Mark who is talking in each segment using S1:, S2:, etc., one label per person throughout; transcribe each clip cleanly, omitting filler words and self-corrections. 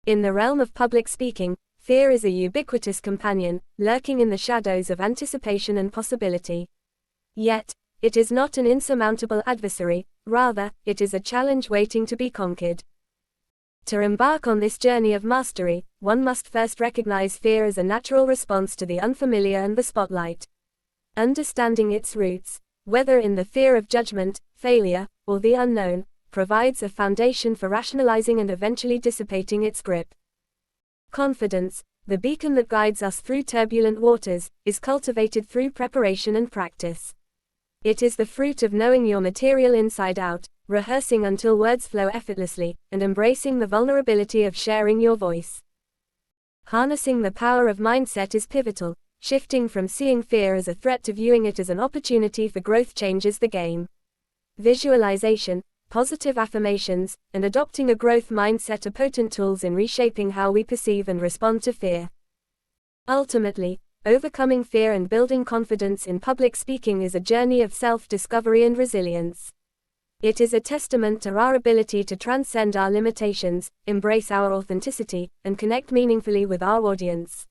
S1: In the realm of public speaking, fear is a ubiquitous companion, lurking in the shadows of anticipation and possibility. Yet, it is not an insurmountable adversary, rather, it is a challenge waiting to be conquered. To embark on this journey of mastery, one must first recognize fear as a natural response to the unfamiliar and the spotlight. Understanding its roots, whether in the fear of judgment, failure, or the unknown, provides a foundation for rationalizing and eventually dissipating its grip. Confidence, the beacon that guides us through turbulent waters, is cultivated through preparation and practice. It is the fruit of knowing your material inside out, rehearsing until words flow effortlessly, and embracing the vulnerability of sharing your voice. Harnessing the power of mindset is pivotal. Shifting from seeing fear as a threat to viewing it as an opportunity for growth changes the game. Visualization, positive affirmations, and adopting a growth mindset are potent tools in reshaping how we perceive and respond to fear. Ultimately, overcoming fear and building confidence in public speaking is a journey of self-discovery and resilience. It is a testament to our ability to transcend our limitations, embrace our authenticity, and connect meaningfully with our audience.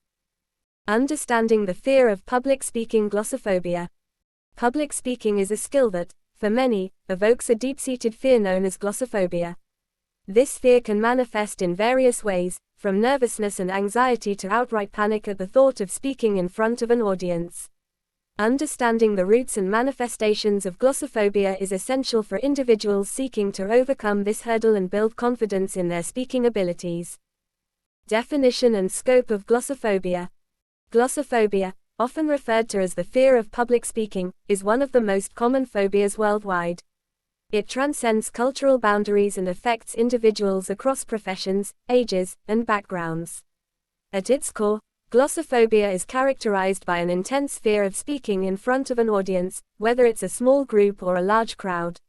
S1: Understanding the fear of public speaking. Glossophobia. Public speaking is a skill that, for many, evokes a deep-seated fear known as glossophobia. This fear can manifest in various ways, from nervousness and anxiety to outright panic at the thought of speaking in front of an audience. Understanding the roots and manifestations of glossophobia is essential for individuals seeking to overcome this hurdle and build confidence in their speaking abilities. Definition and scope of glossophobia. Glossophobia, often referred to as the fear of public speaking, is one of the most common phobias worldwide. It transcends cultural boundaries and affects individuals across professions, ages, and backgrounds. At its core, glossophobia is characterized by an intense fear of speaking in front of an audience, whether it's a small group or a large crowd.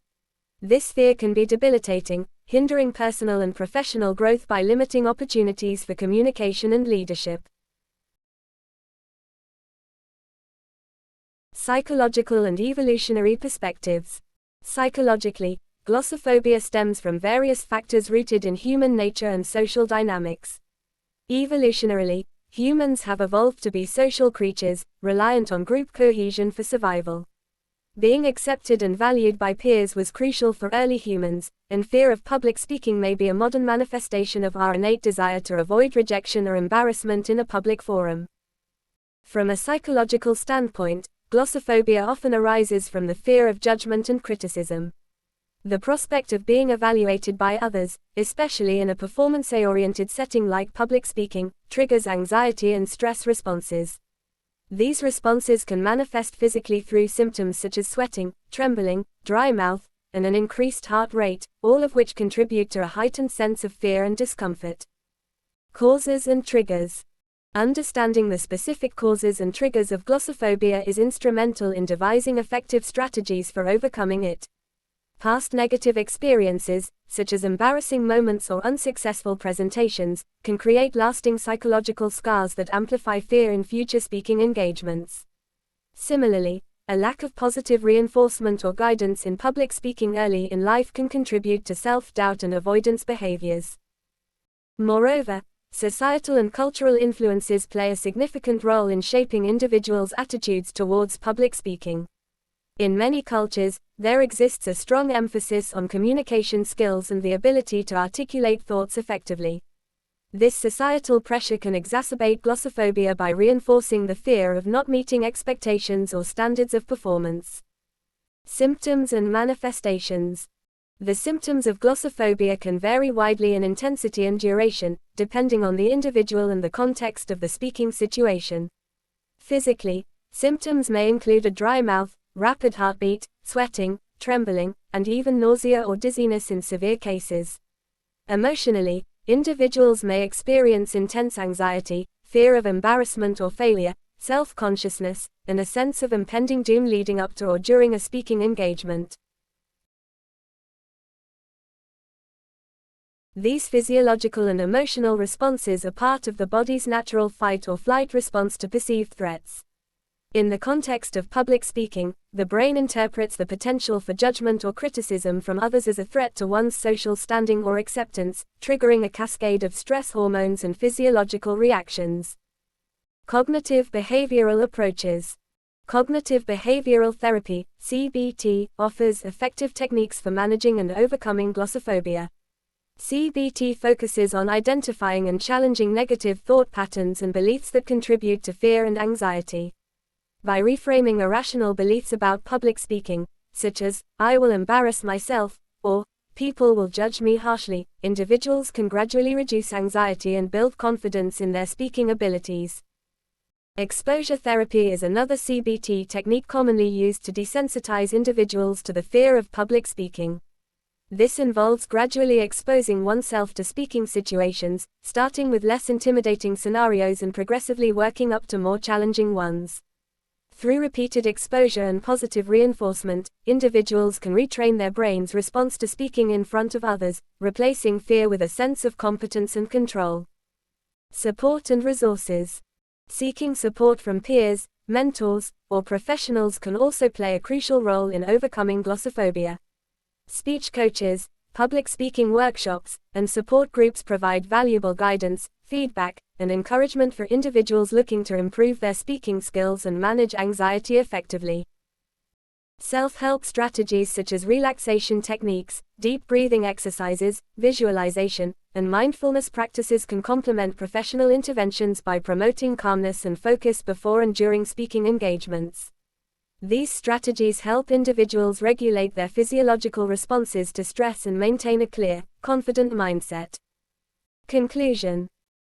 S1: This fear can be debilitating, hindering personal and professional growth by limiting opportunities for communication and leadership. Psychological and evolutionary perspectives. Psychologically, glossophobia stems from various factors rooted in human nature and social dynamics. Evolutionarily, humans have evolved to be social creatures, reliant on group cohesion for survival. Being accepted and valued by peers was crucial for early humans, and fear of public speaking may be a modern manifestation of our innate desire to avoid rejection or embarrassment in a public forum. From a psychological standpoint, glossophobia often arises from the fear of judgment and criticism. The prospect of being evaluated by others, especially in a performance-oriented setting like public speaking, triggers anxiety and stress responses. These responses can manifest physically through symptoms such as sweating, trembling, dry mouth, and an increased heart rate, all of which contribute to a heightened sense of fear and discomfort. Causes and triggers. Understanding the specific causes and triggers of glossophobia is instrumental in devising effective strategies for overcoming it. Past negative experiences, such as embarrassing moments or unsuccessful presentations, can create lasting psychological scars that amplify fear in future speaking engagements. Similarly, a lack of positive reinforcement or guidance in public speaking early in life can contribute to self-doubt and avoidance behaviors. Moreover, societal and cultural influences play a significant role in shaping individuals' attitudes towards public speaking. In many cultures, there exists a strong emphasis on communication skills and the ability to articulate thoughts effectively. This societal pressure can exacerbate glossophobia by reinforcing the fear of not meeting expectations or standards of performance. Symptoms and manifestations. The symptoms of glossophobia can vary widely in intensity and duration, depending on the individual and the context of the speaking situation. Physically, symptoms may include a dry mouth, rapid heartbeat, sweating, trembling, and even nausea or dizziness in severe cases. Emotionally, individuals may experience intense anxiety, fear of embarrassment or failure, self-consciousness, and a sense of impending doom leading up to or during a speaking engagement. These physiological and emotional responses are part of the body's natural fight or flight response to perceived threats. In the context of public speaking, the brain interprets the potential for judgment or criticism from others as a threat to one's social standing or acceptance, triggering a cascade of stress hormones and physiological reactions. Cognitive behavioral approaches. Cognitive behavioral therapy, CBT, offers effective techniques for managing and overcoming glossophobia. CBT focuses on identifying and challenging negative thought patterns and beliefs that contribute to fear and anxiety. By reframing irrational beliefs about public speaking, such as, "I will embarrass myself," or, "people will judge me harshly," individuals can gradually reduce anxiety and build confidence in their speaking abilities. Exposure therapy is another CBT technique commonly used to desensitize individuals to the fear of public speaking. This involves gradually exposing oneself to speaking situations, starting with less intimidating scenarios and progressively working up to more challenging ones. Through repeated exposure and positive reinforcement, individuals can retrain their brain's response to speaking in front of others, replacing fear with a sense of competence and control. Support and resources. Seeking support from peers, mentors, or professionals can also play a crucial role in overcoming glossophobia. Speech coaches, public speaking workshops, and support groups provide valuable guidance, feedback, and encouragement for individuals looking to improve their speaking skills and manage anxiety effectively. Self-help strategies such as relaxation techniques, deep breathing exercises, visualization, and mindfulness practices can complement professional interventions by promoting calmness and focus before and during speaking engagements. These strategies help individuals regulate their physiological responses to stress and maintain a clear, confident mindset. Conclusion.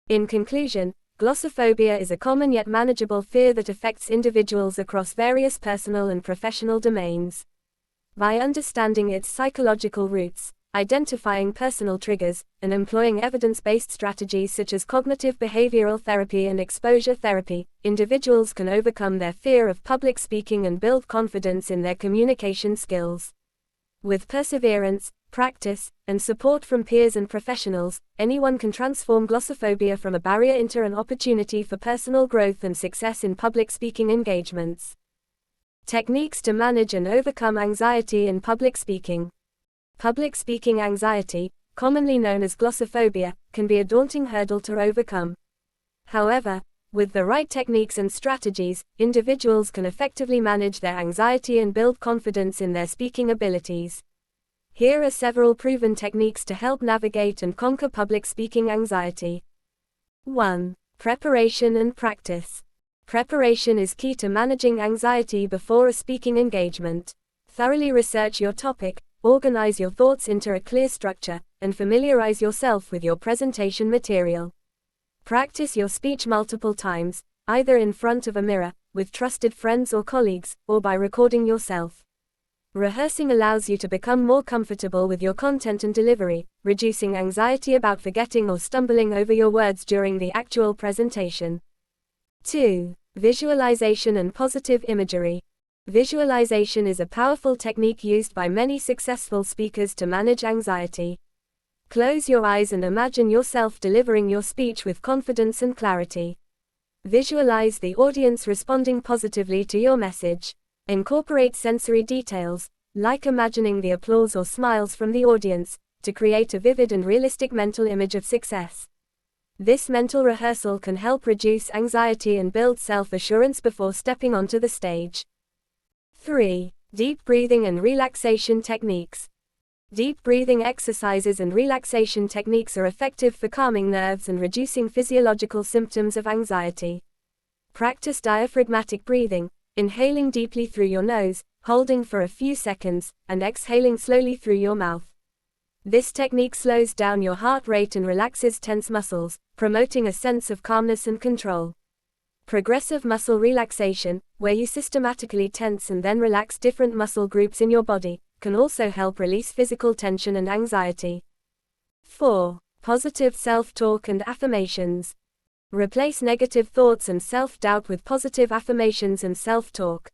S1: In conclusion, glossophobia is a common yet manageable fear that affects individuals across various personal and professional domains. By understanding its psychological roots, identifying personal triggers, and employing evidence-based strategies such as cognitive behavioral therapy and exposure therapy, individuals can overcome their fear of public speaking and build confidence in their communication skills. With perseverance, practice, and support from peers and professionals, anyone can transform glossophobia from a barrier into an opportunity for personal growth and success in public speaking engagements. Techniques to manage and overcome anxiety in public speaking. Public speaking anxiety, commonly known as glossophobia, can be a daunting hurdle to overcome. However, with the right techniques and strategies, individuals can effectively manage their anxiety and build confidence in their speaking abilities. Here are several proven techniques to help navigate and conquer public speaking anxiety. 1. Preparation and practice. Preparation is key to managing anxiety before a speaking engagement. Thoroughly research your topic, organize your thoughts into a clear structure, and familiarize yourself with your presentation material. Practice your speech multiple times, either in front of a mirror, with trusted friends or colleagues, or by recording yourself. Rehearsing allows you to become more comfortable with your content and delivery, reducing anxiety about forgetting or stumbling over your words during the actual presentation. 2. Visualization and positive imagery. Visualization is a powerful technique used by many successful speakers to manage anxiety. Close your eyes and imagine yourself delivering your speech with confidence and clarity. Visualize the audience responding positively to your message. Incorporate sensory details, like imagining the applause or smiles from the audience, to create a vivid and realistic mental image of success. This mental rehearsal can help reduce anxiety and build self-assurance before stepping onto the stage. 3. Deep breathing and relaxation techniques. Deep breathing exercises and relaxation techniques are effective for calming nerves and reducing physiological symptoms of anxiety. Practice diaphragmatic breathing, inhaling deeply through your nose, holding for a few seconds, and exhaling slowly through your mouth. This technique slows down your heart rate and relaxes tense muscles, promoting a sense of calmness and control. Progressive muscle relaxation, where you systematically tense and then relax different muscle groups in your body, can also help release physical tension and anxiety. 4. Positive self-talk and affirmations. Replace negative thoughts and self-doubt with positive affirmations and self-talk.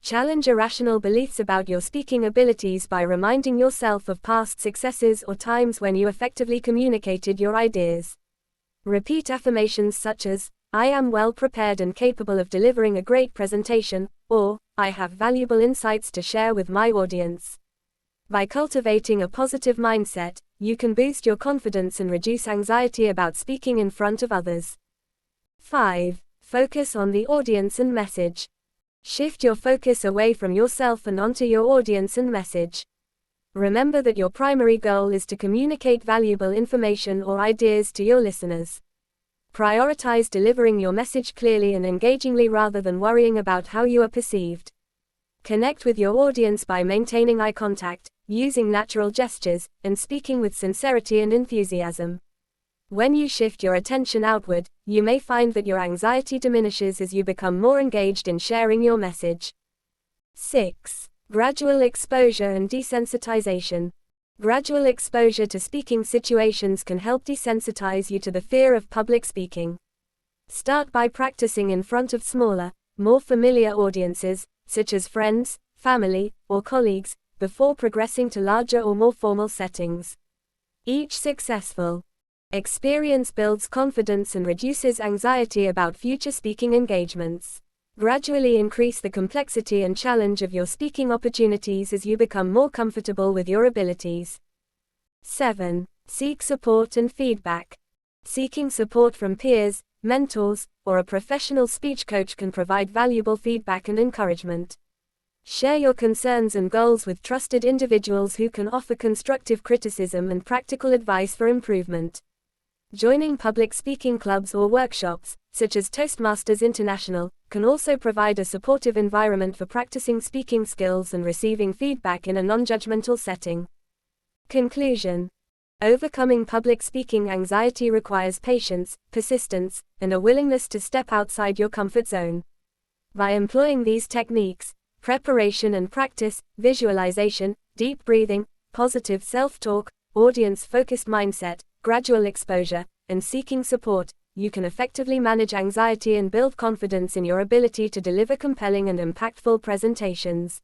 S1: Challenge irrational beliefs about your speaking abilities by reminding yourself of past successes or times when you effectively communicated your ideas. Repeat affirmations such as, I am well prepared and capable of delivering a great presentation, or, I have valuable insights to share with my audience. By cultivating a positive mindset, you can boost your confidence and reduce anxiety about speaking in front of others. 5. Focus on the audience and message. Shift your focus away from yourself and onto your audience and message. Remember that your primary goal is to communicate valuable information or ideas to your listeners. Prioritize delivering your message clearly and engagingly rather than worrying about how you are perceived. Connect with your audience by maintaining eye contact, using natural gestures, and speaking with sincerity and enthusiasm. When you shift your attention outward, you may find that your anxiety diminishes as you become more engaged in sharing your message. 6. Gradual exposure and desensitization. Gradual exposure to speaking situations can help desensitize you to the fear of public speaking. Start by practicing in front of smaller, more familiar audiences, such as friends, family, or colleagues, before progressing to larger or more formal settings. Each successful experience builds confidence and reduces anxiety about future speaking engagements. Gradually increase the complexity and challenge of your speaking opportunities as you become more comfortable with your abilities. 7. Seek support and feedback. Seeking support from peers, mentors, or a professional speech coach can provide valuable feedback and encouragement. Share your concerns and goals with trusted individuals who can offer constructive criticism and practical advice for improvement. Joining public speaking clubs or workshops, such as Toastmasters International, can also provide a supportive environment for practicing speaking skills and receiving feedback in a non-judgmental setting. Conclusion. Overcoming public speaking anxiety requires patience, persistence, and a willingness to step outside your comfort zone. By employing these techniques, preparation and practice, visualization, deep breathing, positive self-talk, audience-focused mindset, gradual exposure, and seeking support, you can effectively manage anxiety and build confidence in your ability to deliver compelling and impactful presentations.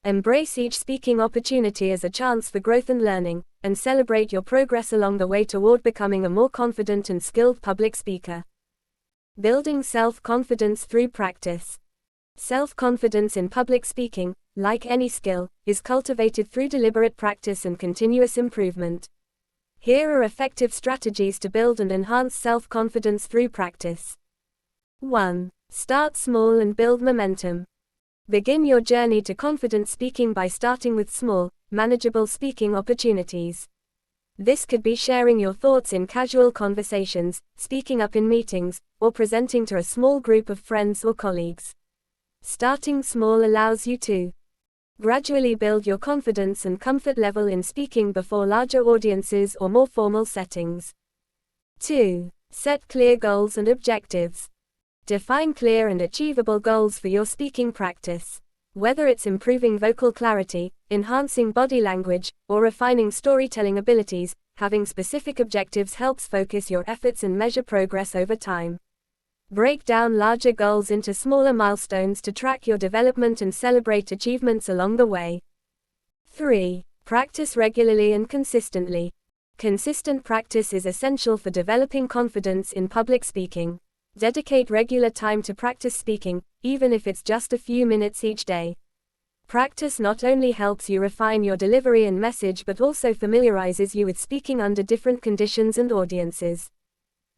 S1: Embrace each speaking opportunity as a chance for growth and learning, and celebrate your progress along the way toward becoming a more confident and skilled public speaker. Building self-confidence through practice. Self-confidence in public speaking, like any skill, is cultivated through deliberate practice and continuous improvement. Here are effective strategies to build and enhance self-confidence through practice. 1. Start small and build momentum. Begin your journey to confident speaking by starting with small, manageable speaking opportunities. This could be sharing your thoughts in casual conversations, speaking up in meetings, or presenting to a small group of friends or colleagues. Starting small allows you to gradually build your confidence and comfort level in speaking before larger audiences or more formal settings. 2. Set clear goals and objectives. Define clear and achievable goals for your speaking practice. Whether it's improving vocal clarity, enhancing body language, or refining storytelling abilities, having specific objectives helps focus your efforts and measure progress over time. Break down larger goals into smaller milestones to track your development and celebrate achievements along the way. 3. Practice regularly and consistently. Consistent practice is essential for developing confidence in public speaking. Dedicate regular time to practice speaking, even if it's just a few minutes each day. Practice not only helps you refine your delivery and message but also familiarizes you with speaking under different conditions and audiences.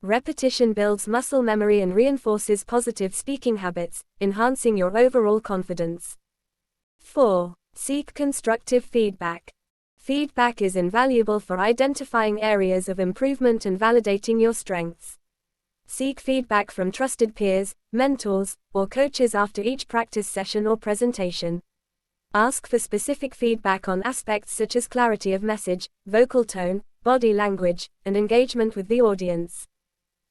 S1: Repetition builds muscle memory and reinforces positive speaking habits, enhancing your overall confidence. 4. Seek constructive feedback. Feedback is invaluable for identifying areas of improvement and validating your strengths. Seek feedback from trusted peers, mentors, or coaches after each practice session or presentation. Ask for specific feedback on aspects such as clarity of message, vocal tone, body language, and engagement with the audience.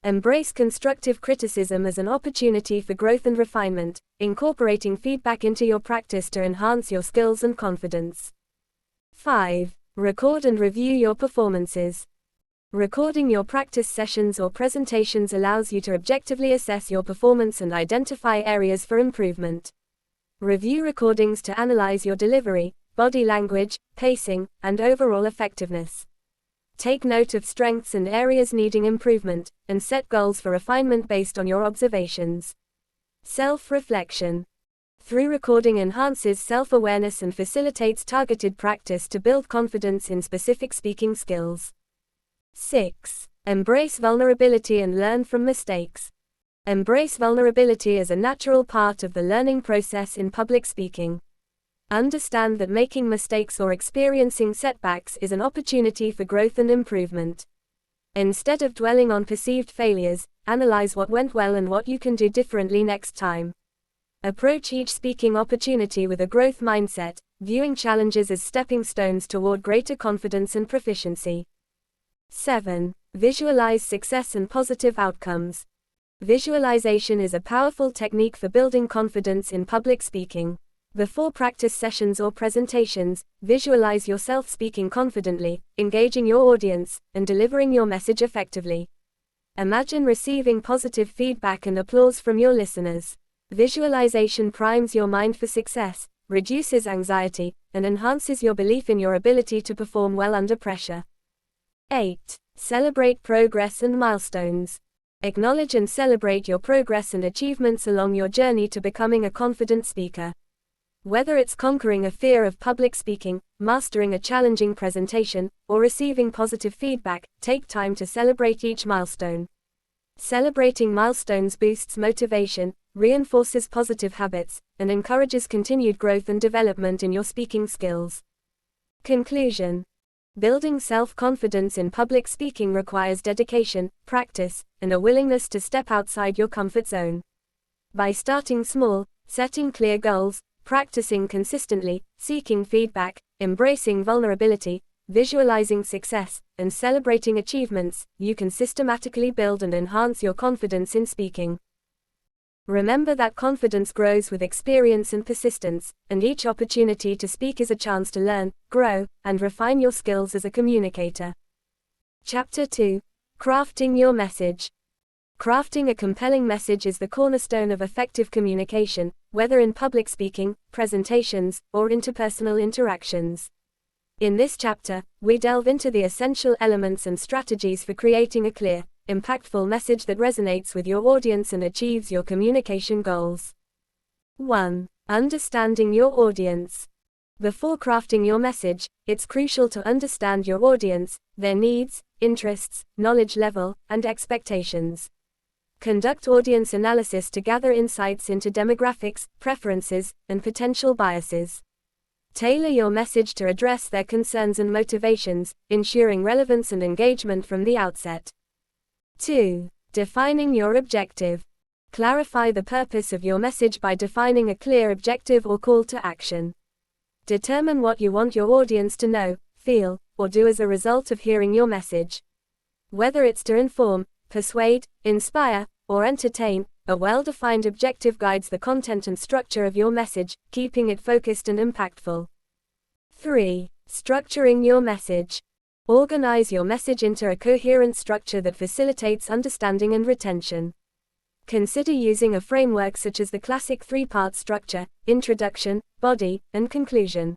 S1: Embrace constructive criticism as an opportunity for growth and refinement, incorporating feedback into your practice to enhance your skills and confidence. 5. Record and review your performances. Recording your practice sessions or presentations allows you to objectively assess your performance and identify areas for improvement. Review recordings to analyze your delivery, body language, pacing, and overall effectiveness. Take note of strengths and areas needing improvement, and set goals for refinement based on your observations. Self-reflection. Through recording enhances self-awareness and facilitates targeted practice to build confidence in specific speaking skills. 6. Embrace vulnerability and learn from mistakes. Embrace vulnerability as a natural part of the learning process in public speaking. Understand that making mistakes or experiencing setbacks is an opportunity for growth and improvement. Instead of dwelling on perceived failures, analyze what went well and what you can do differently next time. Approach each speaking opportunity with a growth mindset, viewing challenges as stepping stones toward greater confidence and proficiency. 7. Visualize success and positive outcomes. Visualization is a powerful technique for building confidence in public speaking. Before practice sessions or presentations, visualize yourself speaking confidently, engaging your audience, and delivering your message effectively. Imagine receiving positive feedback and applause from your listeners. Visualization primes your mind for success, reduces anxiety, and enhances your belief in your ability to perform well under pressure. 8. Celebrate progress and milestones. Acknowledge and celebrate your progress and achievements along your journey to becoming a confident speaker. Whether it's conquering a fear of public speaking, mastering a challenging presentation, or receiving positive feedback, take time to celebrate each milestone. Celebrating milestones boosts motivation, reinforces positive habits, and encourages continued growth and development in your speaking skills. Conclusion. Building self-confidence in public speaking requires dedication, practice, and a willingness to step outside your comfort zone. By starting small, setting clear goals, practicing consistently, seeking feedback, embracing vulnerability, visualizing success, and celebrating achievements, you can systematically build and enhance your confidence in speaking. Remember that confidence grows with experience and persistence, and each opportunity to speak is a chance to learn, grow, and refine your skills as a communicator. Chapter 2. Crafting your message. Crafting a compelling message is the cornerstone of effective communication, whether in public speaking, presentations, or interpersonal interactions. In this chapter, we delve into the essential elements and strategies for creating a clear, impactful message that resonates with your audience and achieves your communication goals. 1. Understanding your audience. Before crafting your message, it's crucial to understand your audience, their needs, interests, knowledge level, and expectations. Conduct audience analysis to gather insights into demographics, preferences, and potential biases. Tailor your message to address their concerns and motivations, ensuring relevance and engagement from the outset. 2. Defining your objective. Clarify the purpose of your message by defining a clear objective or call to action. Determine what you want your audience to know, feel, or do as a result of hearing your message. Whether it's to inform, persuade, inspire, or entertain, a well-defined objective guides the content and structure of your message, keeping it focused and impactful. 3. Structuring your message. Organize your message into a coherent structure that facilitates understanding and retention. Consider using a framework such as the classic three-part structure: introduction, body, and conclusion.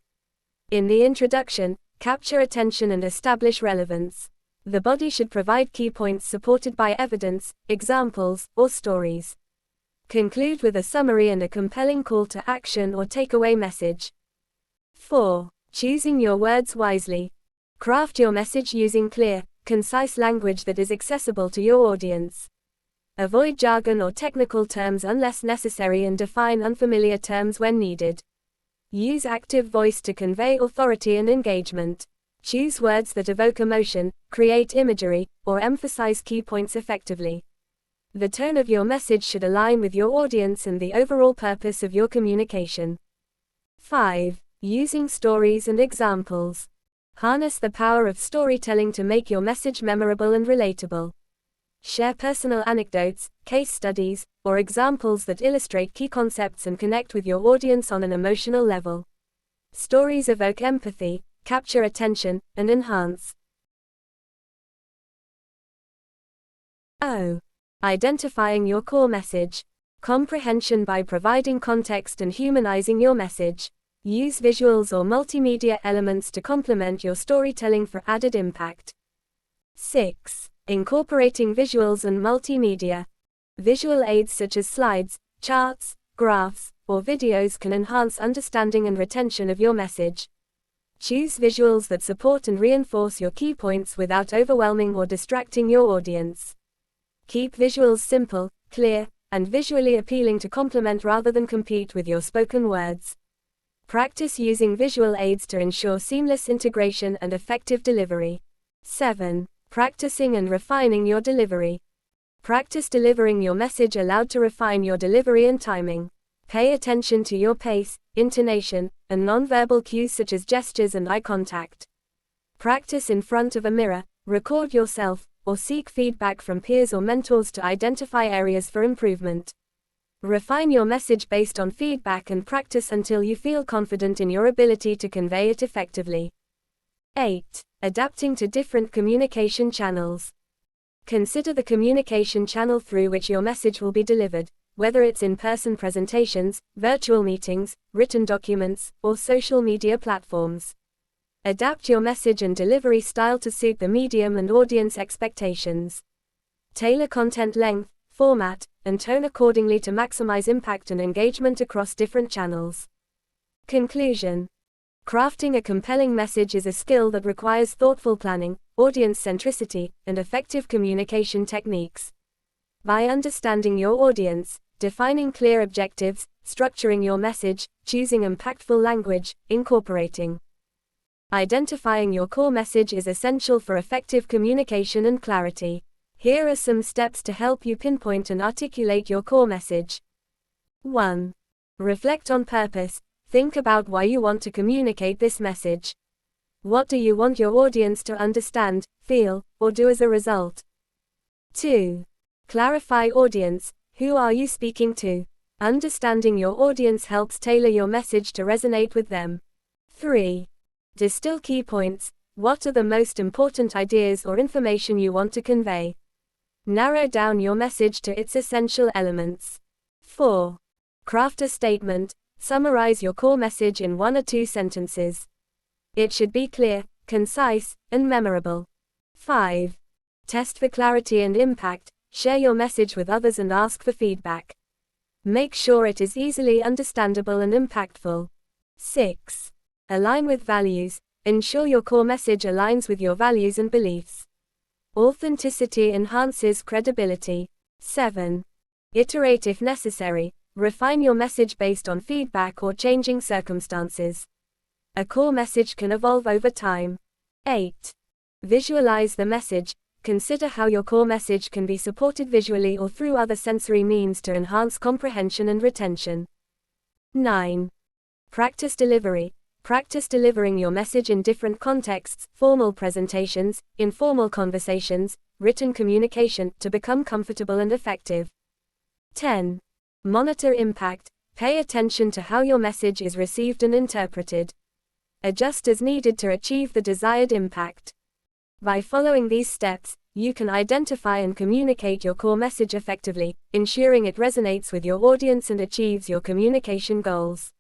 S1: In the introduction, capture attention and establish relevance. The body should provide key points supported by evidence, examples, or stories. Conclude with a summary and a compelling call to action or takeaway message. 4. Choosing your words wisely. Craft your message using clear, concise language that is accessible to your audience. Avoid jargon or technical terms unless necessary and define unfamiliar terms when needed. Use active voice to convey authority and engagement. Choose words that evoke emotion, create imagery, or emphasize key points effectively. The tone of your message should align with your audience and the overall purpose of your communication. 5. Using stories and examples. Harness the power of storytelling to make your message memorable and relatable. Share personal anecdotes, case studies, or examples that illustrate key concepts and connect with your audience on an emotional level. Stories evoke empathy, capture attention, and enhance. O. Identifying your core message. Comprehension by providing context and humanizing your message. Use visuals or multimedia elements to complement your storytelling for added impact. 6. Incorporating visuals and multimedia. Visual aids such as slides, charts, graphs, or videos can enhance understanding and retention of your message. Choose visuals that support and reinforce your key points without overwhelming or distracting your audience. Keep visuals simple, clear, and visually appealing to complement rather than compete with your spoken words. Practice using visual aids to ensure seamless integration and effective delivery. 7. Practicing and refining your delivery. Practice delivering your message aloud to refine your delivery and timing. Pay attention to your pace, intonation, and nonverbal cues such as gestures and eye contact. Practice in front of a mirror, record yourself, or seek feedback from peers or mentors to identify areas for improvement. Refine your message based on feedback and practice until you feel confident in your ability to convey it effectively. 8. Adapting to different communication channels. Consider the communication channel through which your message will be delivered, whether it's in-person presentations, virtual meetings, written documents, or social media platforms. Adapt your message and delivery style to suit the medium and audience expectations. Tailor content length, format, and tone accordingly to maximize impact and engagement across different channels. Conclusion. Crafting a compelling message is a skill that requires thoughtful planning, audience centricity, and effective communication techniques. By understanding your audience, defining clear objectives, structuring your message, choosing impactful language, identifying your core message is essential for effective communication and clarity. Here are some steps to help you pinpoint and articulate your core message. 1. Reflect on purpose. Think about why you want to communicate this message. What do you want your audience to understand, feel, or do as a result? 2. Clarify audience. Who are you speaking to? Understanding your audience helps tailor your message to resonate with them. 3. Distill key points. What are the most important ideas or information you want to convey? Narrow down your message to its essential elements. 4. Craft a statement. Summarize your core message in 1 or 2 sentences. It should be clear, concise, and memorable. 5. Test for clarity and impact. Share your message with others and ask for feedback. Make sure it is easily understandable and impactful. 6. Align with values. Ensure your core message aligns with your values and beliefs. Authenticity enhances credibility. 7. Iterate if necessary. Refine your message based on feedback or changing circumstances. A core message can evolve over time. 8. Visualize the message. Consider how your core message can be supported visually or through other sensory means to enhance comprehension and retention. 9. Practice delivery. Practice delivering your message in different contexts, formal presentations, informal conversations, written communication, to become comfortable and effective. 10. Monitor impact. Pay attention to how your message is received and interpreted. Adjust as needed to achieve the desired impact. By following these steps, you can identify and communicate your core message effectively, ensuring it resonates with your audience and achieves your communication goals.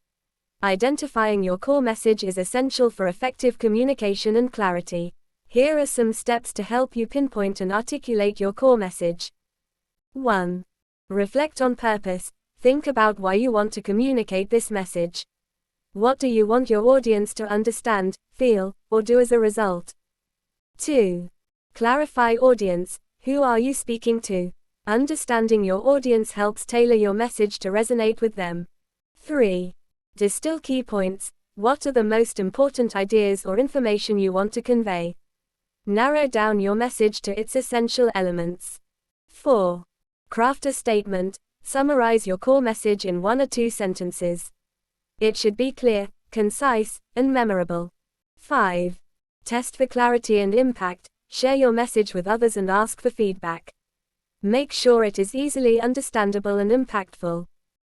S1: Identifying your core message is essential for effective communication and clarity. Here are some steps to help you pinpoint and articulate your core message. 1. Reflect on purpose. Think about why you want to communicate this message. What do you want your audience to understand, feel, or do as a result? 2. Clarify audience. Who are you speaking to? Understanding your audience helps tailor your message to resonate with them. 3. Distill key points. What are the most important ideas or information you want to convey? Narrow down your message to its essential elements. 4. Craft a statement. Summarize your core message in 1 or 2 sentences. It should be clear, concise, and memorable. 5. Test for clarity and impact. Share your message with others and ask for feedback. Make sure it is easily understandable and impactful.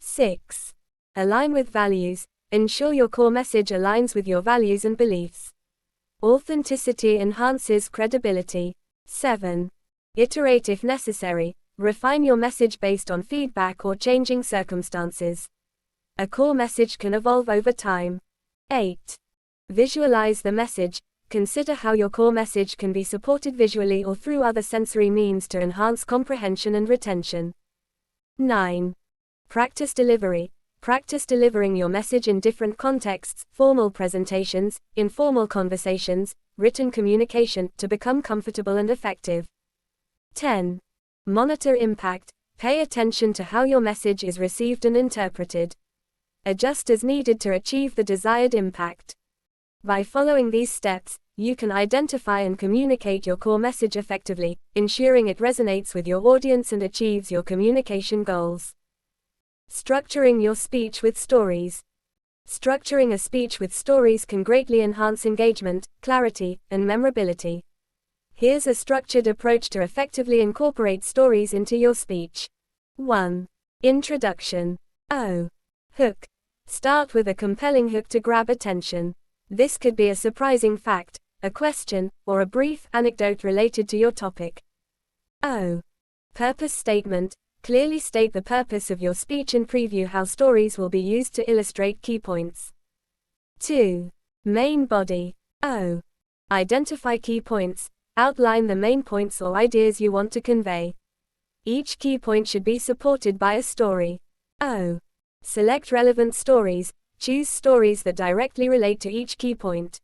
S1: 6. Align with values. Ensure your core message aligns with your values and beliefs. Authenticity enhances credibility. 7. Iterate if necessary. Refine your message based on feedback or changing circumstances. A core message can evolve over time. 8. Visualize the message. Consider how your core message can be supported visually or through other sensory means to enhance comprehension and retention. 9. Practice delivery. Practice delivering your message in different contexts, formal presentations, informal conversations, written communication, to become comfortable and effective. 10. Monitor impact. Pay attention to how your message is received and interpreted. Adjust as needed to achieve the desired impact. By following these steps, you can identify and communicate your core message effectively, ensuring it resonates with your audience and achieves your communication goals. Structuring your speech with stories. Structuring a speech with stories can greatly enhance engagement, clarity, and memorability. Here's a structured approach to effectively incorporate stories into your speech. 1. Introduction. Hook. Start with a compelling hook to grab attention. This could be a surprising fact, a question, or a brief anecdote related to your topic. Purpose statement. Clearly state the purpose of your speech and preview how stories will be used to illustrate key points. 2. Main body. Identify key points. Outline the main points or ideas you want to convey. Each key point should be supported by a story. Select relevant stories. Choose stories that directly relate to each key point.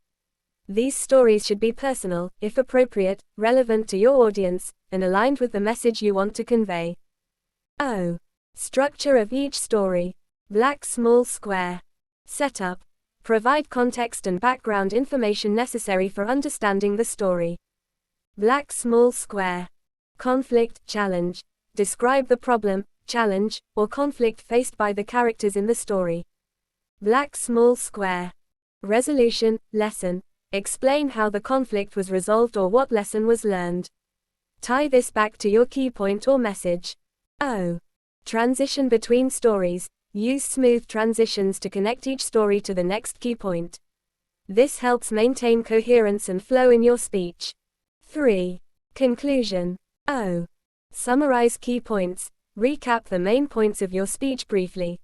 S1: These stories should be personal, if appropriate, relevant to your audience, and aligned with the message you want to convey. Structure of each story. Black small square. Setup. Provide context and background information necessary for understanding the story. Black small square. Conflict, challenge. Describe the problem, challenge, or conflict faced by the characters in the story. Black small square. Resolution, lesson. Explain how the conflict was resolved or what lesson was learned. Tie this back to your key point or message. Transition between stories. Use smooth transitions to connect each story to the next key point. This helps maintain coherence and flow in your speech. 3. Conclusion. Summarize key points. Recap the main points of your speech briefly.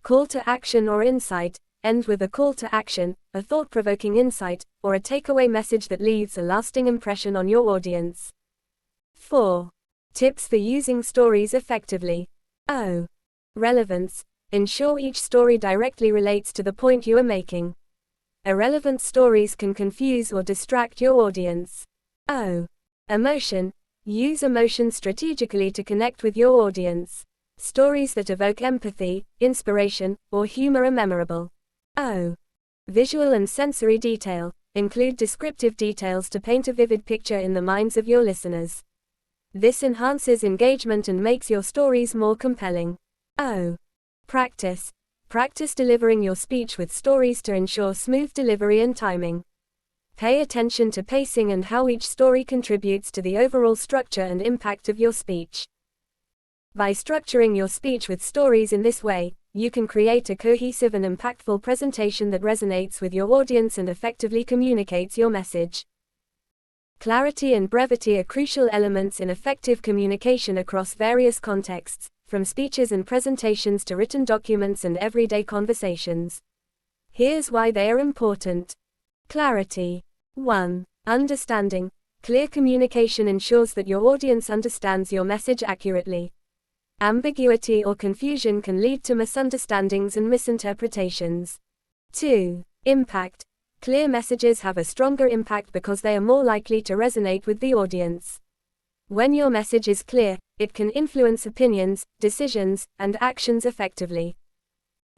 S1: Call to action or insight. End with a call to action, a thought-provoking insight, or a takeaway message that leaves a lasting impression on your audience. 4. Tips for using stories effectively. Relevance. Ensure each story directly relates to the point you are making. Irrelevant stories can confuse or distract your audience. Emotion. Use emotion strategically to connect with your audience. Stories that evoke empathy, inspiration, or humor are memorable. Visual and sensory detail. Include descriptive details to paint a vivid picture in the minds of your listeners. This enhances engagement and makes your stories more compelling. Practice. Practice delivering your speech with stories to ensure smooth delivery and timing. Pay attention to pacing and how each story contributes to the overall structure and impact of your speech. By structuring your speech with stories in this way, you can create a cohesive and impactful presentation that resonates with your audience and effectively communicates your message. Clarity and brevity are crucial elements in effective communication across various contexts, from speeches and presentations to written documents and everyday conversations. Here's why they are important. Clarity. 1. Understanding. Clear communication ensures that your audience understands your message accurately. Ambiguity or confusion can lead to misunderstandings and misinterpretations. 2. Impact. Clear messages have a stronger impact because they are more likely to resonate with the audience. When your message is clear, it can influence opinions, decisions, and actions effectively.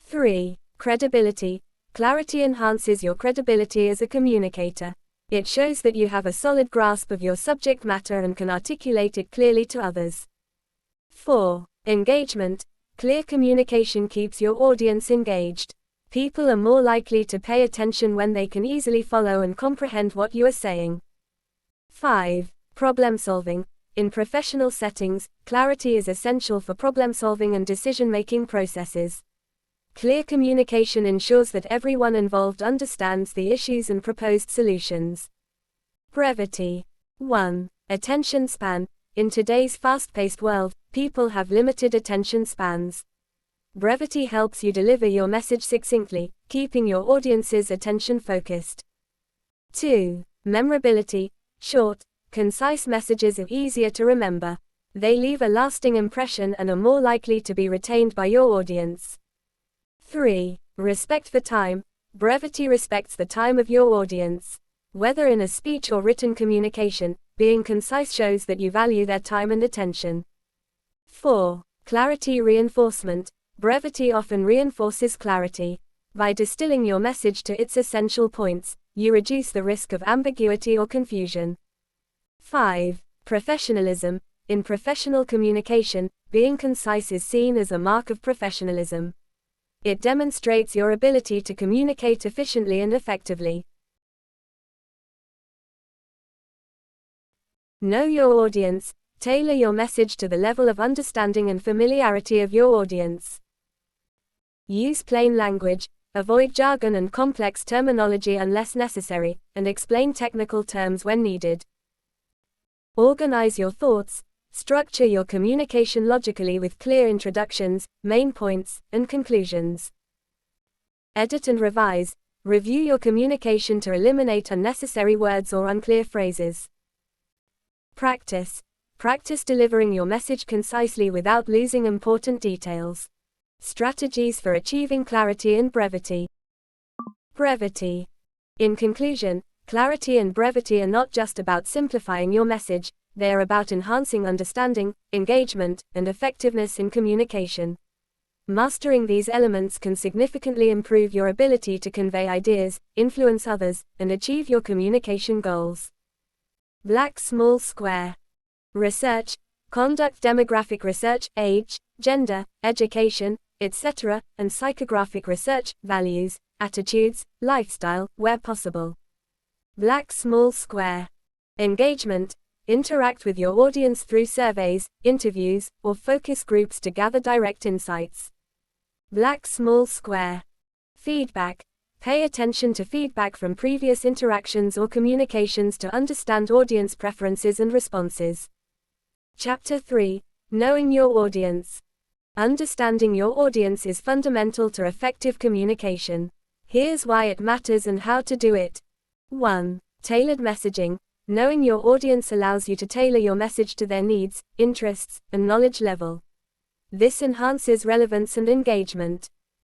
S1: 3. Credibility. Clarity enhances your credibility as a communicator. It shows that you have a solid grasp of your subject matter and can articulate it clearly to others. 4. Engagement. Clear communication keeps your audience engaged. People are more likely to pay attention when they can easily follow and comprehend what you are saying. 5. Problem solving. In professional settings, clarity is essential for problem solving and decision-making processes. Clear communication ensures that everyone involved understands the issues and proposed solutions. Brevity. 1. Attention span. In today's fast-paced world, people have limited attention spans. Brevity helps you deliver your message succinctly, keeping your audience's attention focused. 2. Memorability. Short, concise messages are easier to remember. They leave a lasting impression and are more likely to be retained by your audience. 3. Respect for time. Brevity respects the time of your audience. Whether in a speech or written communication, being concise shows that you value their time and attention. 4. Clarity reinforcement. Brevity often reinforces clarity. By distilling your message to its essential points, you reduce the risk of ambiguity or confusion. 5. Professionalism. In professional communication, being concise is seen as a mark of professionalism. It demonstrates your ability to communicate efficiently and effectively. Know your audience. Tailor your message to the level of understanding and familiarity of your audience. Use plain language, avoid jargon and complex terminology unless necessary, and explain technical terms when needed. Organize your thoughts. Structure your communication logically with clear introductions, main points, and conclusions. Edit and revise. Review your communication to eliminate unnecessary words or unclear phrases. Practice. Practice delivering your message concisely without losing important details. Strategies for achieving clarity and brevity. Brevity. In conclusion, clarity and brevity are not just about simplifying your message, they are about enhancing understanding, engagement, and effectiveness in communication. Mastering these elements can significantly improve your ability to convey ideas, influence others, and achieve your communication goals. Black small square. Research, conduct demographic research, age, gender, education, etc., and psychographic research, values, attitudes, lifestyle, where possible. Black small square. Engagement. Interact with your audience through surveys, interviews, or focus groups to gather direct insights. Black small square. Feedback. Pay attention to feedback from previous interactions or communications to understand audience preferences and responses. Chapter 3. Knowing your audience. Understanding your audience is fundamental to effective communication. Here's why it matters and how to do it. 1. Tailored messaging. Knowing your audience allows you to tailor your message to their needs, interests, and knowledge level. This enhances relevance and engagement.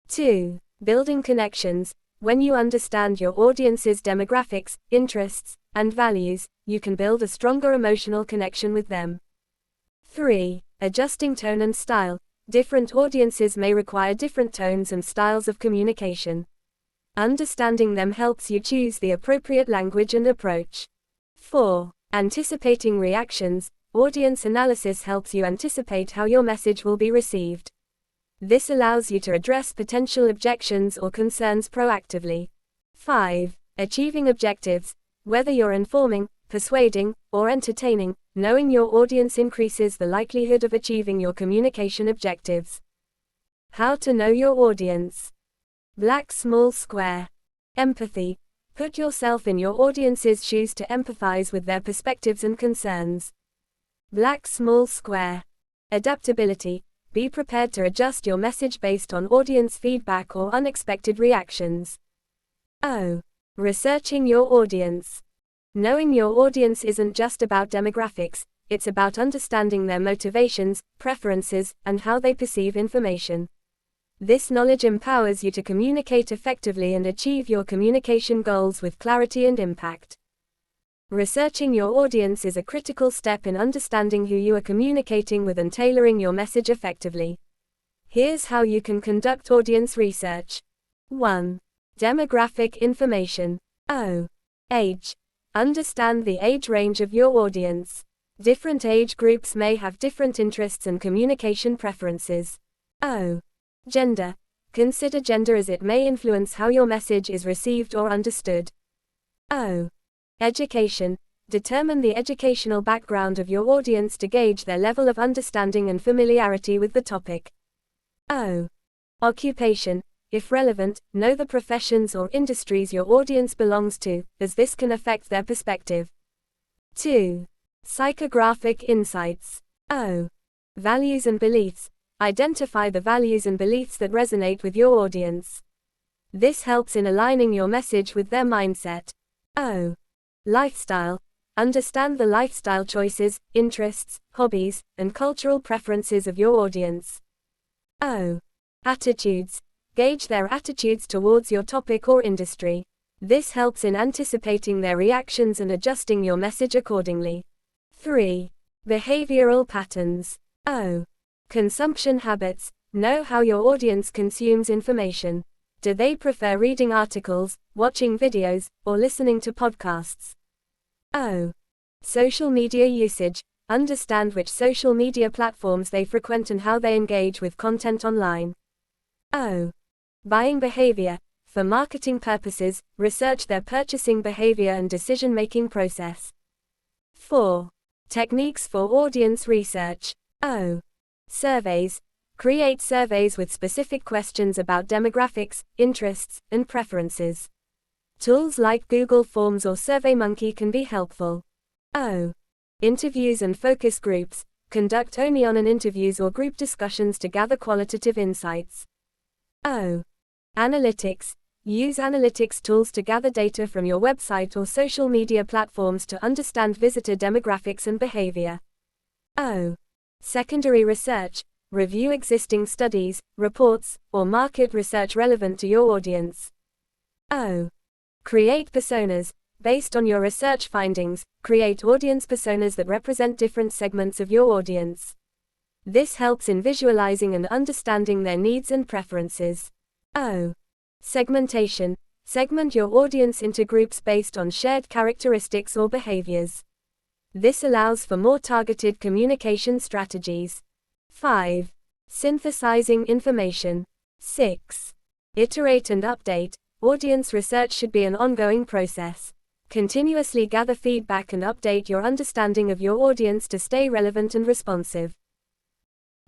S1: 2. Building connections. When you understand your audience's demographics, interests, and values, you can build a stronger emotional connection with them. 3. Adjusting tone and style. Different audiences may require different tones and styles of communication. Understanding them helps you choose the appropriate language and approach. 4. Anticipating reactions. Audience analysis helps you anticipate how your message will be received. This allows you to address potential objections or concerns proactively. 5. Achieving objectives. Whether you're informing, persuading, or entertaining, knowing your audience increases the likelihood of achieving your communication objectives. How to know your audience. Black small square. Empathy. Put yourself in your audience's shoes to empathize with their perspectives and concerns. Black small square. Adaptability. Be prepared to adjust your message based on audience feedback or unexpected reactions. O. Researching your audience. Knowing your audience isn't just about demographics, it's about understanding their motivations, preferences, and how they perceive information. This knowledge empowers you to communicate effectively and achieve your communication goals with clarity and impact. Researching your audience is a critical step in understanding who you are communicating with and tailoring your message effectively. Here's how you can conduct audience research. 1. Demographic information. O. Age. Understand the age range of your audience. Different age groups may have different interests and communication preferences. O. Gender. Consider gender as it may influence how your message is received or understood. O. Education. Determine the educational background of your audience to gauge their level of understanding and familiarity with the topic. O. Occupation. If relevant, know the professions or industries your audience belongs to, as this can affect their perspective. 2. Psychographic insights. O. Values and beliefs. Identify the values and beliefs that resonate with your audience. This helps in aligning your message with their mindset. O. Lifestyle. Understand the lifestyle choices, interests, hobbies, and cultural preferences of your audience. O. Attitudes. Gauge their attitudes towards your topic or industry. This helps in anticipating their reactions and adjusting your message accordingly. 3. Behavioral patterns. O. Consumption habits. Know how your audience consumes information. Do they prefer reading articles, watching videos, or listening to podcasts? O. Social media usage. Understand which social media platforms they frequent and how they engage with content online. O. Buying behavior. For marketing purposes, research their purchasing behavior and decision-making process. 4. Techniques for audience research. O. Surveys. Create surveys with specific questions about demographics, interests, and preferences. Tools like Google Forms or SurveyMonkey can be helpful. O. Interviews and focus groups. Conduct only on interviews or group discussions to gather qualitative insights. O. Analytics. Use analytics tools to gather data from your website or social media platforms to understand visitor demographics and behavior. O. Secondary research. Review existing studies, reports, or market research relevant to your audience. O. Create personas. Based on your research findings, create audience personas that represent different segments of your audience. This helps in visualizing and understanding their needs and preferences. O. Segmentation. Segment your audience into groups based on shared characteristics or behaviors. This allows for more targeted communication strategies. 5. Synthesizing information. 6. Iterate and update. Audience research should be an ongoing process. Continuously gather feedback and update your understanding of your audience to stay relevant and responsive.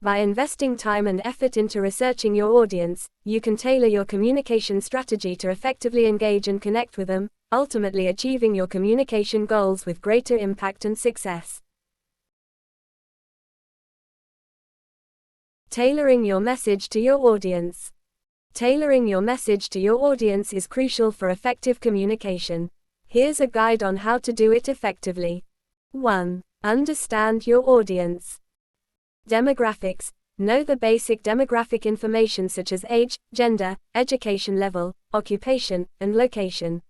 S1: By investing time and effort into researching your audience, you can tailor your communication strategy to effectively engage and connect with them, ultimately achieving your communication goals with greater impact and success. Tailoring your message to your audience. Tailoring your message to your audience is crucial for effective communication. Here's a guide on how to do it effectively. 1. Understand your audience. Demographics. Know the basic demographic information such as age, gender, education level, occupation, and location.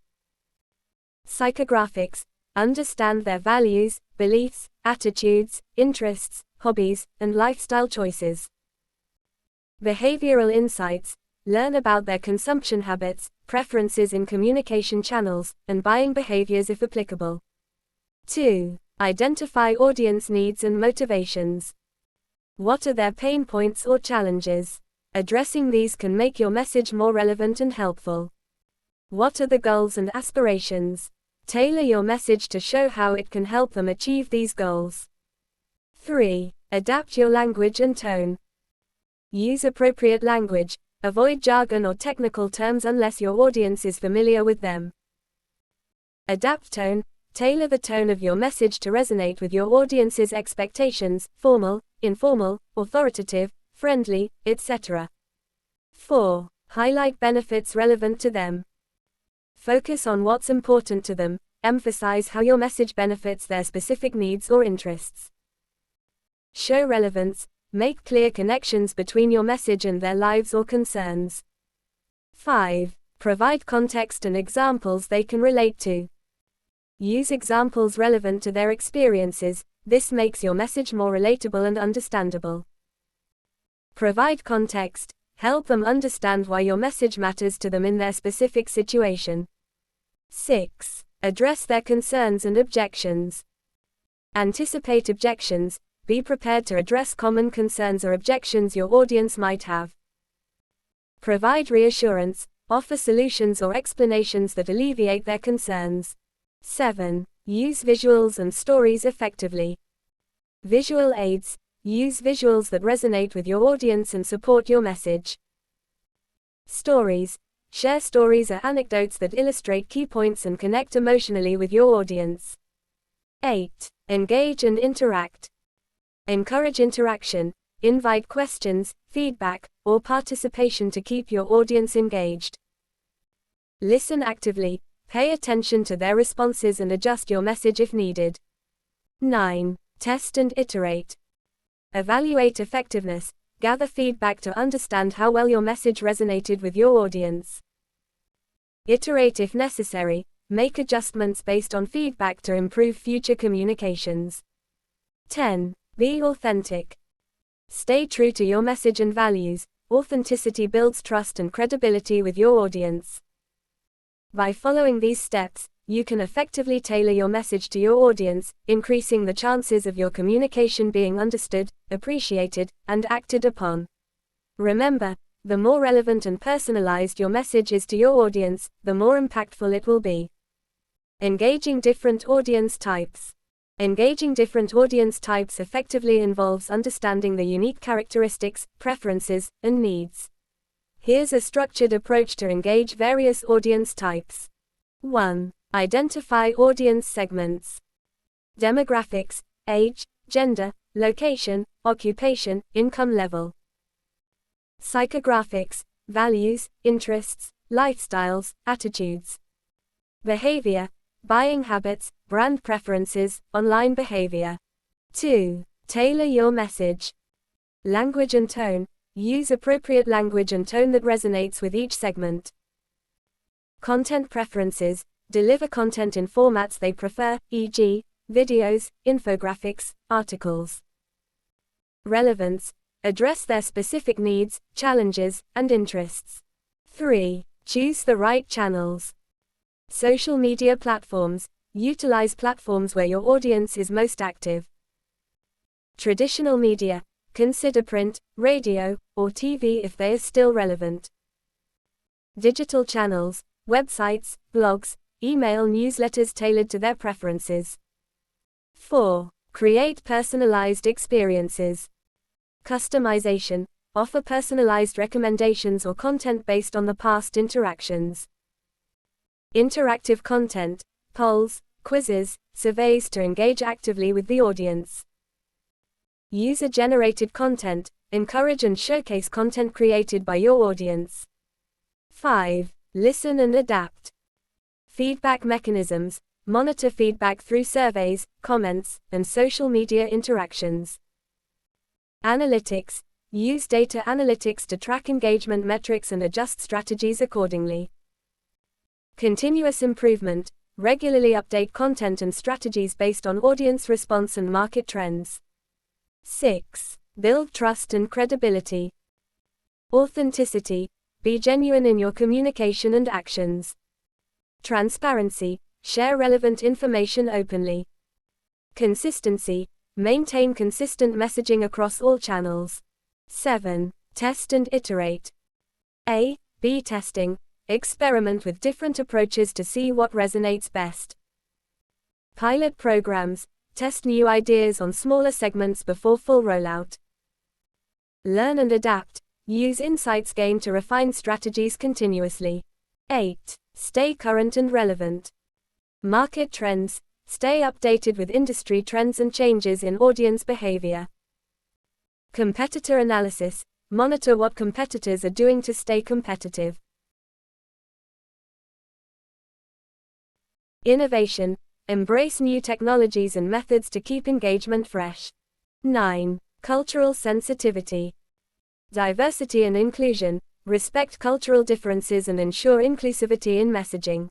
S1: Psychographics. Understand their values, beliefs, attitudes, interests, hobbies, and lifestyle choices. Behavioral insights. Learn about their consumption habits, preferences in communication channels, and buying behaviors if applicable. 2. Identify audience needs and motivations. What are their pain points or challenges? Addressing these can make your message more relevant and helpful. What are the goals and aspirations? Tailor your message to show how it can help them achieve these goals. 3. Adapt your language and tone. Use appropriate language. Avoid jargon or technical terms unless your audience is familiar with them. Adapt tone. Tailor the tone of your message to resonate with your audience's expectations, formal, informal, authoritative, friendly, etc. 4. Highlight benefits relevant to them. Focus on what's important to them. Emphasize how your message benefits their specific needs or interests. Show relevance. Make clear connections between your message and their lives or concerns. 5. Provide context and examples they can relate to. Use examples relevant to their experiences. This makes your message more relatable and understandable. Provide context. Help them understand why your message matters to them in their specific situation. 6. Address their concerns and objections. Anticipate objections. Be prepared to address common concerns or objections your audience might have. Provide reassurance. Offer solutions or explanations that alleviate their concerns. 7. Use visuals and stories effectively. Visual aids. Use visuals that resonate with your audience and support your message. Stories. Share stories or anecdotes that illustrate key points and connect emotionally with your audience. 8. Engage and interact. Encourage interaction. Invite questions, feedback, or participation to keep your audience engaged. Listen actively. Pay attention to their responses and adjust your message if needed. 9. Test and iterate. Evaluate effectiveness. Gather feedback to understand how well your message resonated with your audience. Iterate if necessary. Make adjustments based on feedback to improve future communications. 10. Be authentic. Stay true to your message and values. Authenticity builds trust and credibility with your audience. By following these steps, you can effectively tailor your message to your audience, increasing the chances of your communication being understood, appreciated, and acted upon. Remember, the more relevant and personalized your message is to your audience, the more impactful it will be. Engaging different audience types. Engaging different audience types effectively involves understanding the unique characteristics, preferences, and needs. Here's a structured approach to engage various audience types. 1. Identify audience segments. Demographics, age, gender, location, occupation, income level. Psychographics, values, interests, lifestyles, attitudes. Behavior, buying habits, brand preferences, online behavior. 2. Tailor your message. Language and tone. Use appropriate language and tone that resonates with each segment. Content preferences. Deliver content in formats they prefer, e.g., videos, infographics, articles. Relevance. Address their specific needs, challenges, and interests. 3. Choose the right channels. Social media platforms. Utilize platforms where your audience is most active. Traditional media. Consider print, radio, or TV if they are still relevant. Digital channels. Websites, blogs, email newsletters tailored to their preferences. 4. Create personalized experiences. Customization. Offer personalized recommendations or content based on the past interactions. Interactive content. Polls, quizzes, surveys to engage actively with the audience. User-generated content. Encourage and showcase content created by your audience. 5. Listen and adapt. Feedback mechanisms. Monitor feedback through surveys, comments, and social media interactions. Analytics. Use data analytics to track engagement metrics and adjust strategies accordingly. Continuous improvement. Regularly update content and strategies based on audience response and market trends. 6. Build trust and credibility. Authenticity. Be genuine in your communication and actions. Transparency. Share relevant information openly. Consistency. Maintain consistent messaging across all channels. 7. Test and iterate. A/B testing. Experiment with different approaches to see what resonates best. Pilot programs. Test new ideas on smaller segments before full rollout. Learn and adapt. Use insights gained to refine strategies continuously. 8. Stay current and relevant. Market trends. Stay updated with industry trends and changes in audience behavior. Competitor analysis. Monitor what competitors are doing to stay competitive. Innovation. Embrace new technologies and methods to keep engagement fresh. 9. Cultural sensitivity. Diversity and inclusion. Respect cultural differences and ensure inclusivity in messaging.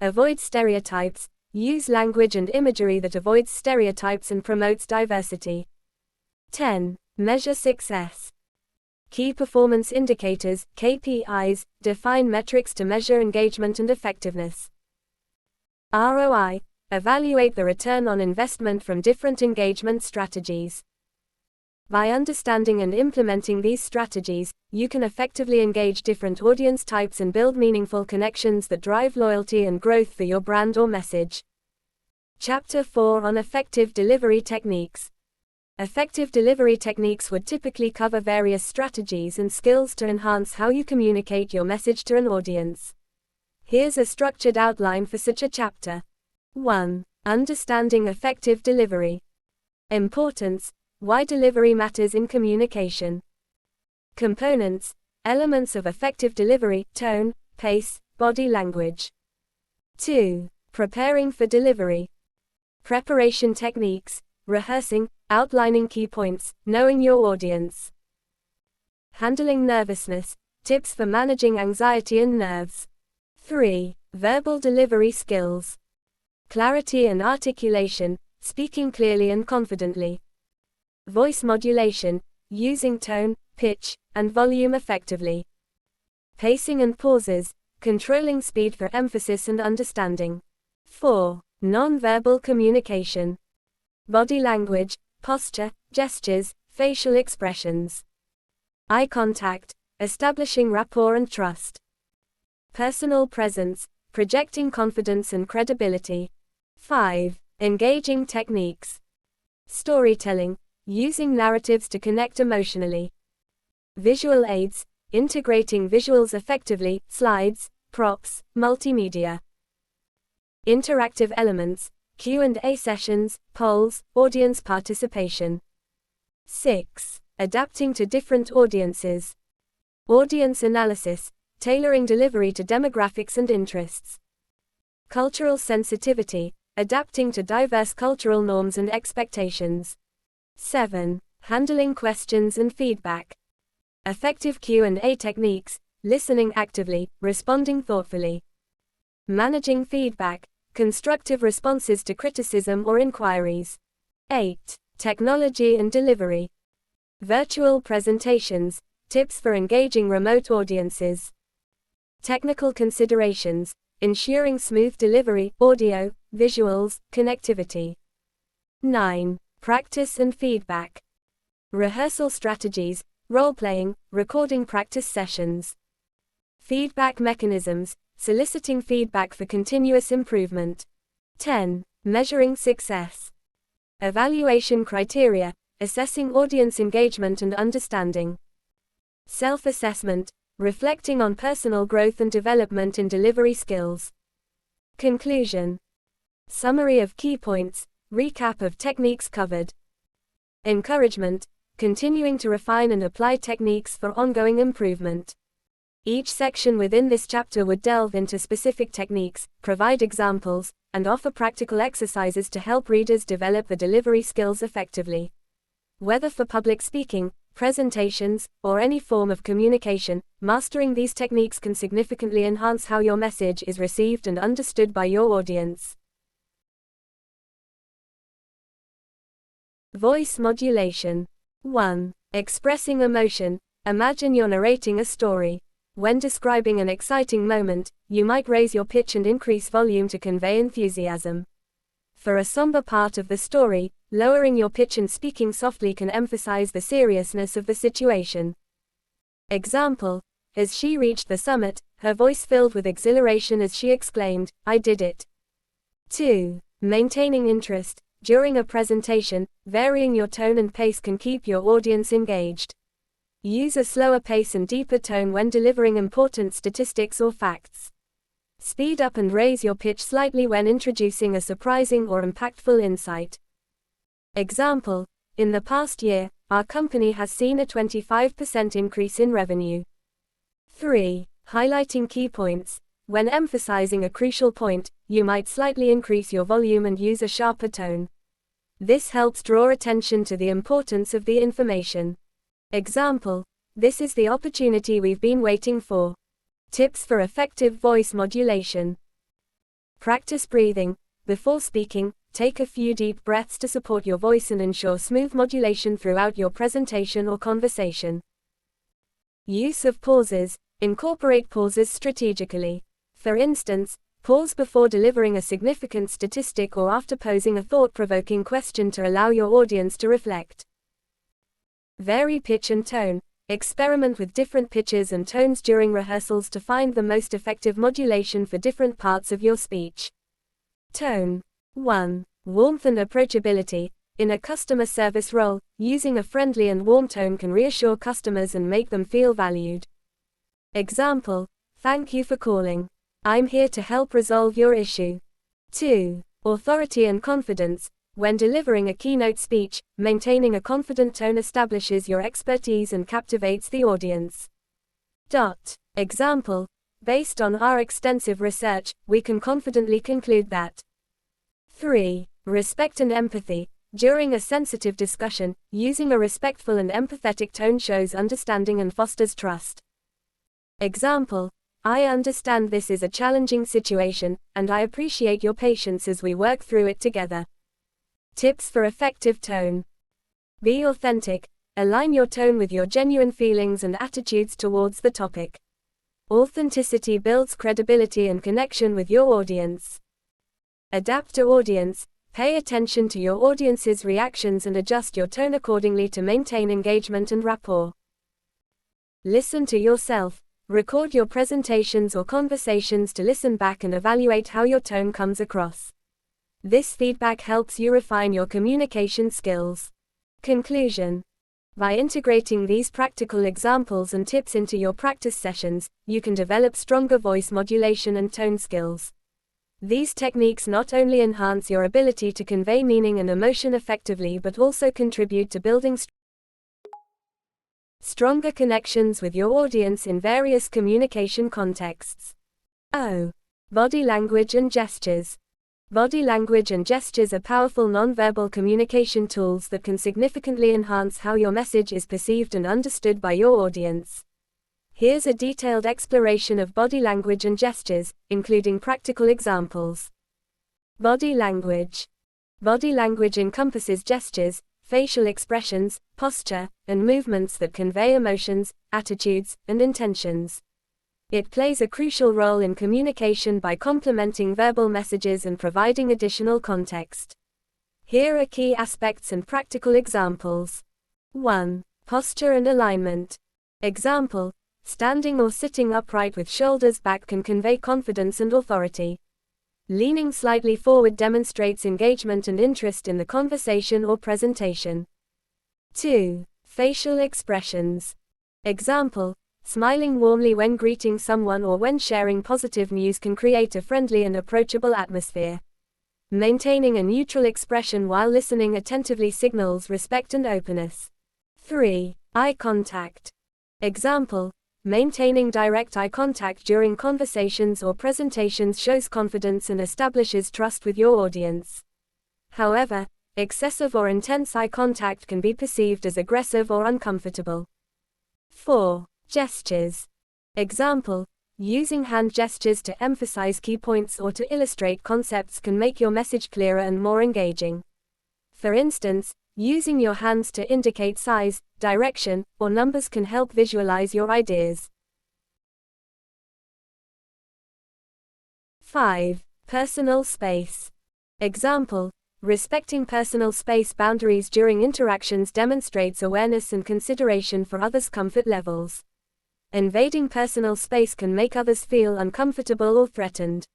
S1: Avoid stereotypes. Use language and imagery that avoids stereotypes and promotes diversity. 10. Measure success. Key performance indicators, KPIs, define metrics to measure engagement and effectiveness. ROI. Evaluate the return on investment from different engagement strategies. By understanding and implementing these strategies, you can effectively engage different audience types and build meaningful connections that drive loyalty and growth for your brand or message. Chapter 4 on Effective Delivery Techniques. Effective delivery techniques would typically cover various strategies and skills to enhance how you communicate your message to an audience. Here's a structured outline for such a chapter. 1. Understanding effective delivery. Importance. Why delivery matters in communication. Components. Elements of effective delivery: tone, pace, body language. 2. Preparing for delivery. Preparation techniques, rehearsing, outlining key points, knowing your audience. Handling nervousness, tips for managing anxiety and nerves. 3. Verbal delivery skills. Clarity and articulation, speaking clearly and confidently. Voice modulation, using tone, pitch, and volume effectively. Pacing and pauses, controlling speed for emphasis and understanding. 4. Non-verbal communication. Body language, posture, gestures, facial expressions. Eye contact, establishing rapport and trust. Personal presence, projecting confidence and credibility. 5. Engaging techniques. Storytelling, using narratives to connect emotionally. Visual aids, integrating visuals effectively, slides, props, multimedia. Interactive elements, Q&A sessions, polls, audience participation. 6. Adapting to different audiences. Audience analysis, tailoring delivery to demographics and interests. Cultural sensitivity, adapting to diverse cultural norms and expectations. 7. Handling questions and feedback. Effective Q&A techniques, listening actively, responding thoughtfully. Managing feedback, constructive responses to criticism or inquiries. 8. Technology and delivery. Virtual presentations, tips for engaging remote audiences. Technical considerations, ensuring smooth delivery, audio, visuals, connectivity. 9. Practice and feedback. Rehearsal strategies, role-playing, recording practice sessions. Feedback mechanisms, soliciting feedback for continuous improvement. 10. Measuring success. Evaluation criteria, assessing audience engagement and understanding. Self-assessment, reflecting on personal growth and development in delivery skills. Conclusion. Summary of key points, recap of techniques covered. Encouragement, continuing to refine and apply techniques for ongoing improvement. Each section within this chapter would delve into specific techniques, provide examples, and offer practical exercises to help readers develop the delivery skills effectively. Whether for public speaking, presentations, or any form of communication, mastering these techniques can significantly enhance how your message is received and understood by your audience. Voice modulation. 1. Expressing emotion. Imagine you're narrating a story. When describing an exciting moment, you might raise your pitch and increase volume to convey enthusiasm. For a somber part of the story, lowering your pitch and speaking softly can emphasize the seriousness of the situation. Example: as she reached the summit, her voice filled with exhilaration as she exclaimed, "I did it." 2. Maintaining interest. During a presentation, varying your tone and pace can keep your audience engaged. Use a slower pace and deeper tone when delivering important statistics or facts. Speed up and raise your pitch slightly when introducing a surprising or impactful insight. Example: in the past year, our company has seen a 25% increase in revenue. 3. Highlighting key points. When emphasizing a crucial point, you might slightly increase your volume and use a sharper tone. This helps draw attention to the importance of the information. Example: this is the opportunity we've been waiting for. Tips for effective voice modulation. Practice breathing. Before speaking, take a few deep breaths to support your voice and ensure smooth modulation throughout your presentation or conversation. Use of pauses. Incorporate pauses strategically. For instance, pause before delivering a significant statistic or after posing a thought-provoking question to allow your audience to reflect. Vary pitch and tone. Experiment with different pitches and tones during rehearsals to find the most effective modulation for different parts of your speech. Tone. 1. Warmth and approachability. In a customer service role, using a friendly and warm tone can reassure customers and make them feel valued. Example: thank you for calling. I'm here to help resolve your issue. 2. Authority and confidence. When delivering a keynote speech, maintaining a confident tone establishes your expertise and captivates the audience. Example: Based on our extensive research, we can confidently conclude that 3. Respect and empathy. During a sensitive discussion, using a respectful and empathetic tone shows understanding and fosters trust. Example: I understand this is a challenging situation, and I appreciate your patience as we work through it together. Tips for effective tone. Be authentic. Align your tone with your genuine feelings and attitudes towards the topic. Authenticity builds credibility and connection with your audience. Adapt to audience. Pay attention to your audience's reactions and adjust your tone accordingly to maintain engagement and rapport. Listen to yourself. Record your presentations or conversations to listen back and evaluate how your tone comes across. This feedback helps you refine your communication skills. Conclusion. By integrating these practical examples and tips into your practice sessions, you can develop stronger voice modulation and tone skills. These techniques not only enhance your ability to convey meaning and emotion effectively but also contribute to building stronger connections with your audience in various communication contexts. Body language and gestures. Body language and gestures are powerful nonverbal communication tools that can significantly enhance how your message is perceived and understood by your audience. Here's a detailed exploration of body language and gestures, including practical examples. Body language. Body language encompasses gestures, facial expressions, posture, and movements that convey emotions, attitudes, and intentions. It plays a crucial role in communication by complementing verbal messages and providing additional context. Here are key aspects and practical examples. 1. Posture and alignment. Example: standing or sitting upright with shoulders back can convey confidence and authority. Leaning slightly forward demonstrates engagement and interest in the conversation or presentation. 2. Facial expressions. Example: smiling warmly when greeting someone or when sharing positive news can create a friendly and approachable atmosphere. Maintaining a neutral expression while listening attentively signals respect and openness. 3. Eye contact. Example: maintaining direct eye contact during conversations or presentations shows confidence and establishes trust with your audience. However, excessive or intense eye contact can be perceived as aggressive or uncomfortable. 4. Gestures. Example: using hand gestures to emphasize key points or to illustrate concepts can make your message clearer and more engaging. For instance, using your hands to indicate size, direction, or numbers can help visualize your ideas. 5. Personal space. Example: respecting personal space boundaries during interactions demonstrates awareness and consideration for others' comfort levels. Invading personal space can make others feel uncomfortable or threatened.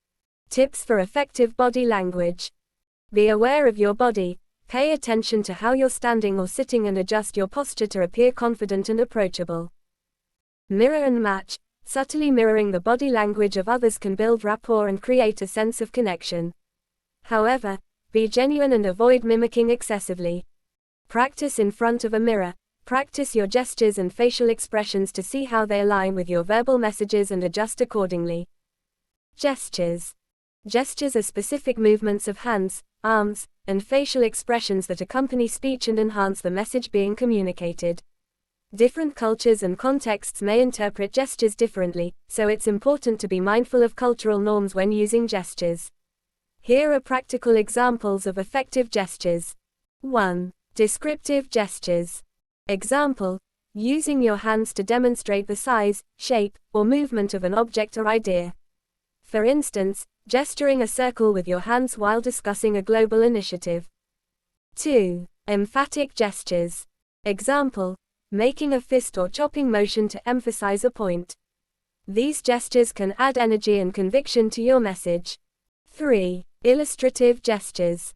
S1: Tips for effective body language. Be aware of your body. Pay attention to how you're standing or sitting and adjust your posture to appear confident and approachable. Mirror and match. Subtly mirroring the body language of others can build rapport and create a sense of connection. However, be genuine and avoid mimicking excessively. Practice in front of a mirror. Practice your gestures and facial expressions to see how they align with your verbal messages and adjust accordingly. Gestures. Gestures are specific movements of hands, arms, and facial expressions that accompany speech and enhance the message being communicated. Different cultures and contexts may interpret gestures differently, so it's important to be mindful of cultural norms when using gestures. Here are practical examples of effective gestures. 1. Descriptive gestures. Example: using your hands to demonstrate the size, shape, or movement of an object or idea. For instance, gesturing a circle with your hands while discussing a global initiative. 2. Emphatic gestures. Example: making a fist or chopping motion to emphasize a point. These gestures can add energy and conviction to your message. 3. Illustrative gestures.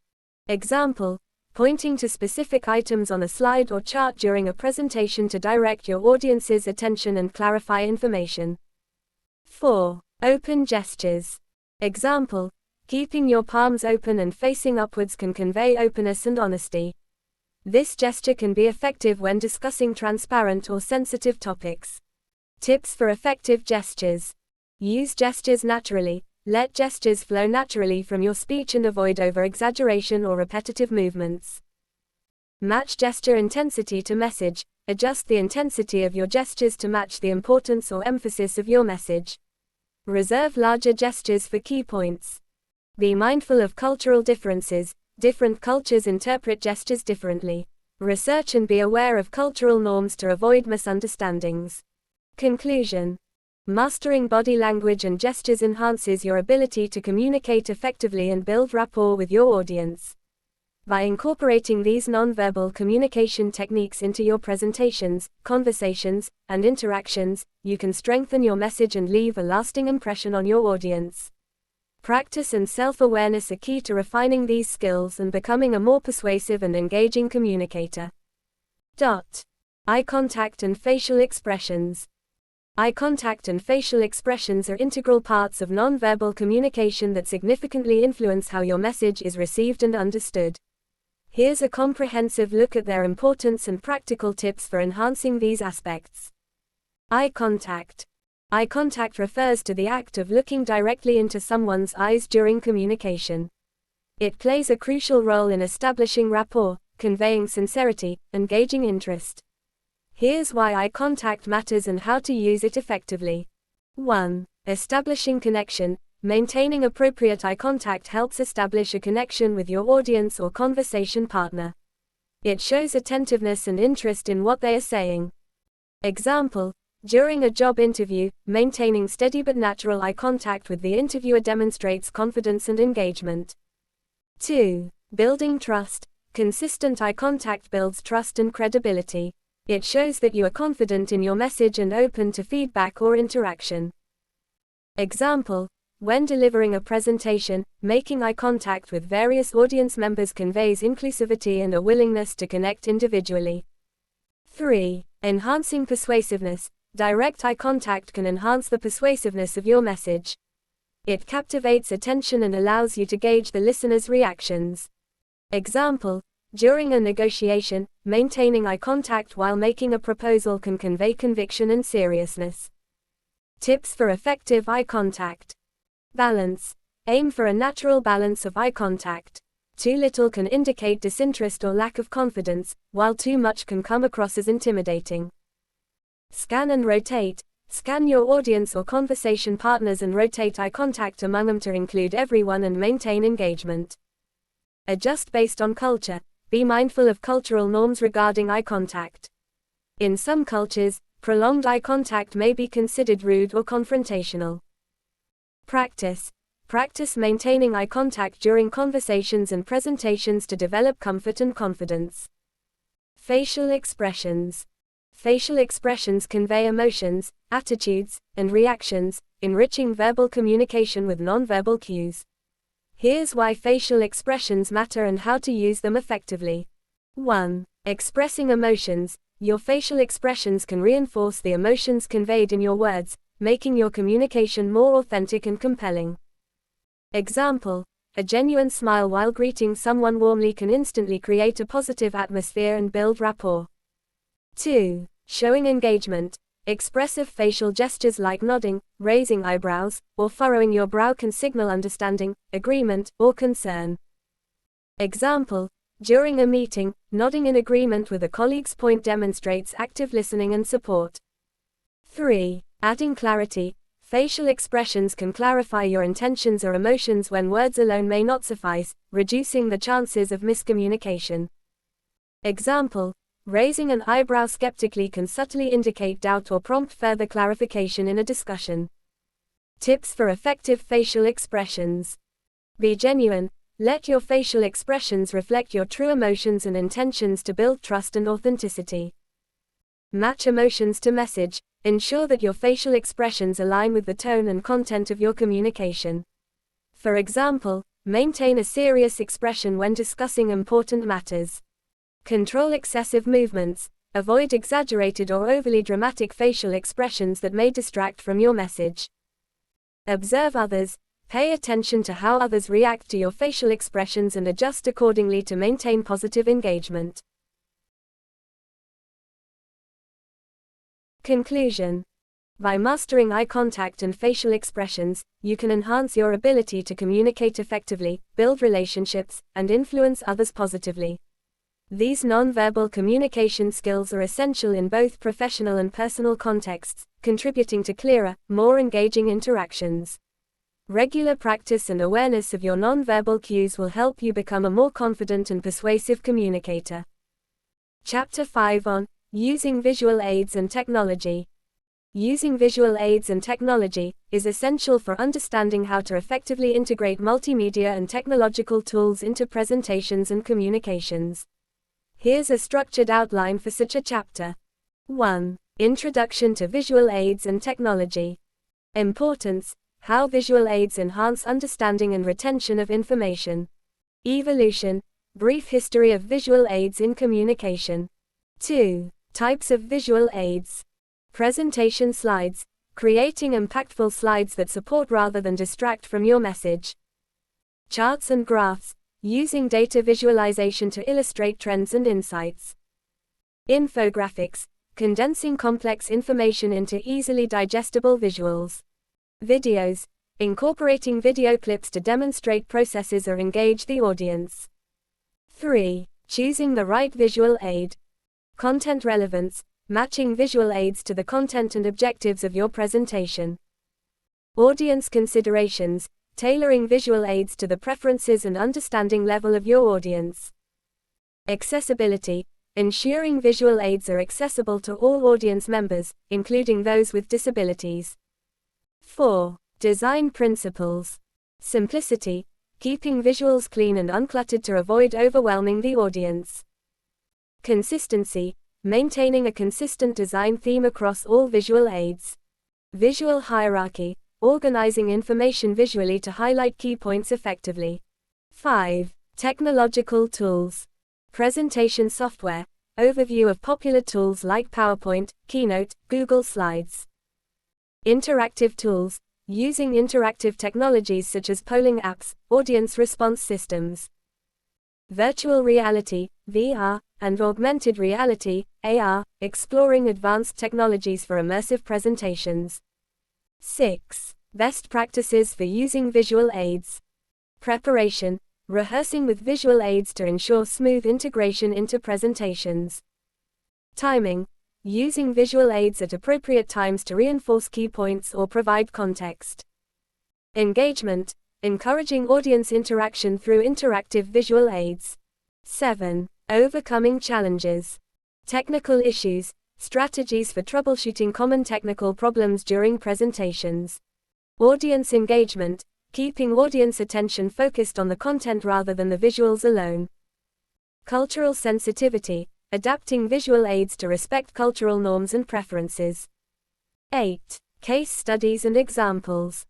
S1: Example: pointing to specific items on a slide or chart during a presentation to direct your audience's attention and clarify information. 4. Open gestures. Example: keeping your palms open and facing upwards can convey openness and honesty. This gesture can be effective when discussing transparent or sensitive topics. Tips for effective gestures. Use gestures naturally. Let gestures flow naturally from your speech and avoid over-exaggeration or repetitive movements. Match gesture intensity to message. Adjust the intensity of your gestures to match the importance or emphasis of your message. Reserve larger gestures for key points. Be mindful of cultural differences. Different cultures interpret gestures differently. Research and be aware of cultural norms to avoid misunderstandings. Conclusion. Mastering body language and gestures enhances your ability to communicate effectively and build rapport with your audience. By incorporating these nonverbal communication techniques into your presentations, conversations, and interactions, you can strengthen your message and leave a lasting impression on your audience. Practice and self-awareness are key to refining these skills and becoming a more persuasive and engaging communicator. Eye contact and facial expressions. Eye contact and facial expressions are integral parts of nonverbal communication that significantly influence how your message is received and understood. Here's a comprehensive look at their importance and practical tips for enhancing these aspects. Eye contact. Eye contact refers to the act of looking directly into someone's eyes during communication. It plays a crucial role in establishing rapport, conveying sincerity, and gauging interest. Here's why eye contact matters and how to use it effectively. 1. Establishing connection. Maintaining appropriate eye contact helps establish a connection with your audience or conversation partner. It shows attentiveness and interest in what they are saying. Example: during a job interview, maintaining steady but natural eye contact with the interviewer demonstrates confidence and engagement. 2. Building trust. Consistent eye contact builds trust and credibility. It shows that you are confident in your message and open to feedback or interaction. Example: when delivering a presentation, making eye contact with various audience members conveys inclusivity and a willingness to connect individually. 3. Enhancing persuasiveness. Direct eye contact can enhance the persuasiveness of your message. It captivates attention and allows you to gauge the listener's reactions. Example: during a negotiation, maintaining eye contact while making a proposal can convey conviction and seriousness. Tips for effective eye contact. Balance. Aim for a natural balance of eye contact. Too little can indicate disinterest or lack of confidence, while too much can come across as intimidating. Scan and rotate. Scan your audience or conversation partners and rotate eye contact among them to include everyone and maintain engagement. Adjust based on culture. Be mindful of cultural norms regarding eye contact. In some cultures, prolonged eye contact may be considered rude or confrontational. Practice. Practice maintaining eye contact during conversations and presentations to develop comfort and confidence. Facial expressions. Facial expressions convey emotions, attitudes, and reactions, enriching verbal communication with nonverbal cues. Here's why facial expressions matter and how to use them effectively. 1. Expressing emotions. Your facial expressions can reinforce the emotions conveyed in your words, making your communication more authentic and compelling. Example: a genuine smile while greeting someone warmly can instantly create a positive atmosphere and build rapport. 2. Showing engagement. Expressive facial gestures like nodding, raising eyebrows, or furrowing your brow can signal understanding, agreement, or concern. Example: during a meeting, nodding in agreement with a colleague's point demonstrates active listening and support. 3. Adding clarity. Facial expressions can clarify your intentions or emotions when words alone may not suffice, reducing the chances of miscommunication. Example: raising an eyebrow skeptically can subtly indicate doubt or prompt further clarification in a discussion. Tips for effective facial expressions. Be genuine. Let your facial expressions reflect your true emotions and intentions to build trust and authenticity. Match emotions to message. Ensure that your facial expressions align with the tone and content of your communication. For example, maintain a serious expression when discussing important matters. Control excessive movements. Avoid exaggerated or overly dramatic facial expressions that may distract from your message. Observe others. Pay attention to how others react to your facial expressions and adjust accordingly to maintain positive engagement. Conclusion. By mastering eye contact and facial expressions, you can enhance your ability to communicate effectively, build relationships, and influence others positively. These nonverbal communication skills are essential in both professional and personal contexts, contributing to clearer, more engaging interactions. Regular practice and awareness of your nonverbal cues will help you become a more confident and persuasive communicator. Chapter 5 on Using Visual Aids and Technology. Using visual aids and technology is essential for understanding how to effectively integrate multimedia and technological tools into presentations and communications. Here's a structured outline for such a chapter. 1. Introduction to visual aids and technology. Importance: how visual aids enhance understanding and retention of information. Evolution: brief history of visual aids in communication. 2. Types of visual aids. Presentation slides, creating impactful slides that support rather than distract from your message. Charts and graphs, using data visualization to illustrate trends and insights. Infographics, condensing complex information into easily digestible visuals. Videos, incorporating video clips to demonstrate processes or engage the audience. 3. Choosing the right visual aid. Content relevance, matching visual aids to the content and objectives of your presentation. Audience considerations, tailoring visual aids to the preferences and understanding level of your audience. Accessibility, ensuring visual aids are accessible to all audience members, including those with disabilities. 4. Design principles. Simplicity, keeping visuals clean and uncluttered to avoid overwhelming the audience. Consistency, maintaining a consistent design theme across all visual aids. Visual hierarchy, organizing information visually to highlight key points effectively. 5. Technological tools. Presentation software, overview of popular tools like PowerPoint, Keynote, Google Slides. Interactive tools, using interactive technologies such as polling apps, audience response systems. Virtual reality, VR, and augmented reality, AR, exploring advanced technologies for immersive presentations. 6. Best practices for using visual aids. Preparation, rehearsing with visual aids to ensure smooth integration into presentations. Timing, using visual aids at appropriate times to reinforce key points or provide context. Engagement, encouraging audience interaction through interactive visual aids. 7. Overcoming challenges. Technical issues, strategies for troubleshooting common technical problems during presentations. Audience engagement, keeping audience attention focused on the content rather than the visuals alone. Cultural sensitivity, adapting visual aids to respect cultural norms and preferences. 8. Case studies and examples.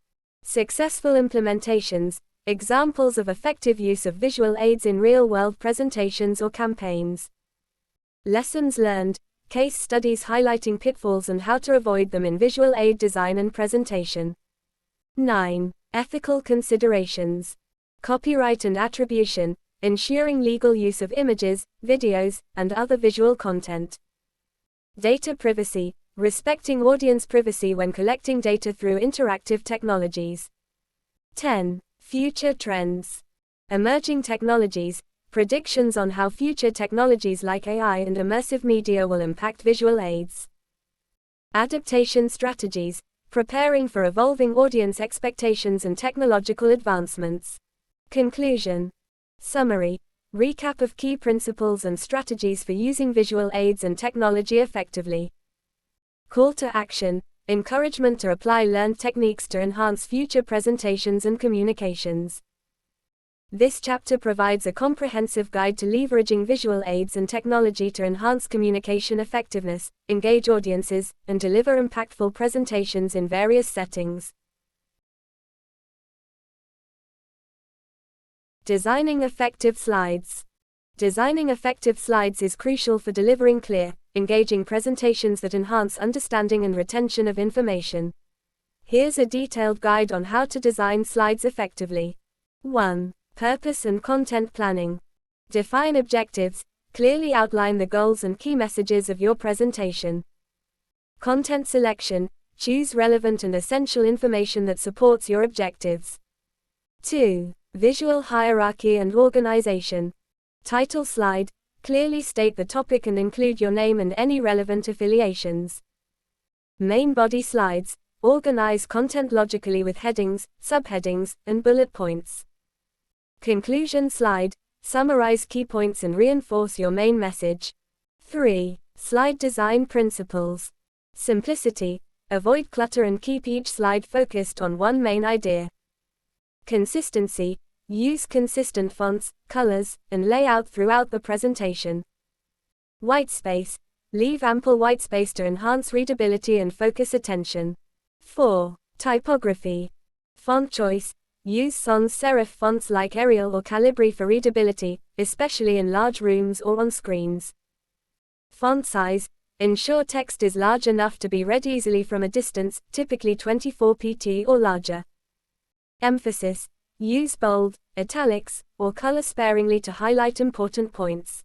S1: Successful implementations, examples of effective use of visual aids in real-world presentations or campaigns. Lessons learned, case studies highlighting pitfalls and how to avoid them in visual aid design and presentation. 9. Ethical considerations. Copyright and attribution, ensuring legal use of images, videos, and other visual content. Data privacy, respecting audience privacy when collecting data through interactive technologies. 10. Future trends. Emerging technologies, predictions on how future technologies like AI and immersive media will impact visual aids. Adaptation strategies, preparing for evolving audience expectations and technological advancements. Conclusion. Summary. Recap of key principles and strategies for using visual aids and technology effectively. Call to action. Encouragement to apply learned techniques to enhance future presentations and communications. This chapter provides a comprehensive guide to leveraging visual aids and technology to enhance communication effectiveness, engage audiences, and deliver impactful presentations in various settings. Designing effective slides. Designing effective slides is crucial for delivering clear, engaging presentations that enhance understanding and retention of information. Here's a detailed guide on how to design slides effectively. 1. Purpose and content planning. Define objectives, clearly outline the goals and key messages of your presentation. Content selection, Choose relevant and essential information that supports your objectives. 2. Visual hierarchy and organization. Title slide. Clearly state the topic and include your name and any relevant affiliations. Main body slides. Organize content logically with headings, subheadings, and bullet points. Conclusion slide. Summarize key points and reinforce your main message. 3. Slide design principles. Simplicity. Avoid clutter and keep each slide focused on one main idea. Consistency. Use consistent fonts, colors, and layout throughout the presentation. Whitespace. Leave ample whitespace to enhance readability and focus attention. 4. Typography. Font choice. Use sans serif fonts like Arial or Calibri for readability, especially in large rooms or on screens. Font size. Ensure text is large enough to be read easily from a distance, typically 24 pt or larger. Emphasis. Use bold, italics, or color sparingly to highlight important points.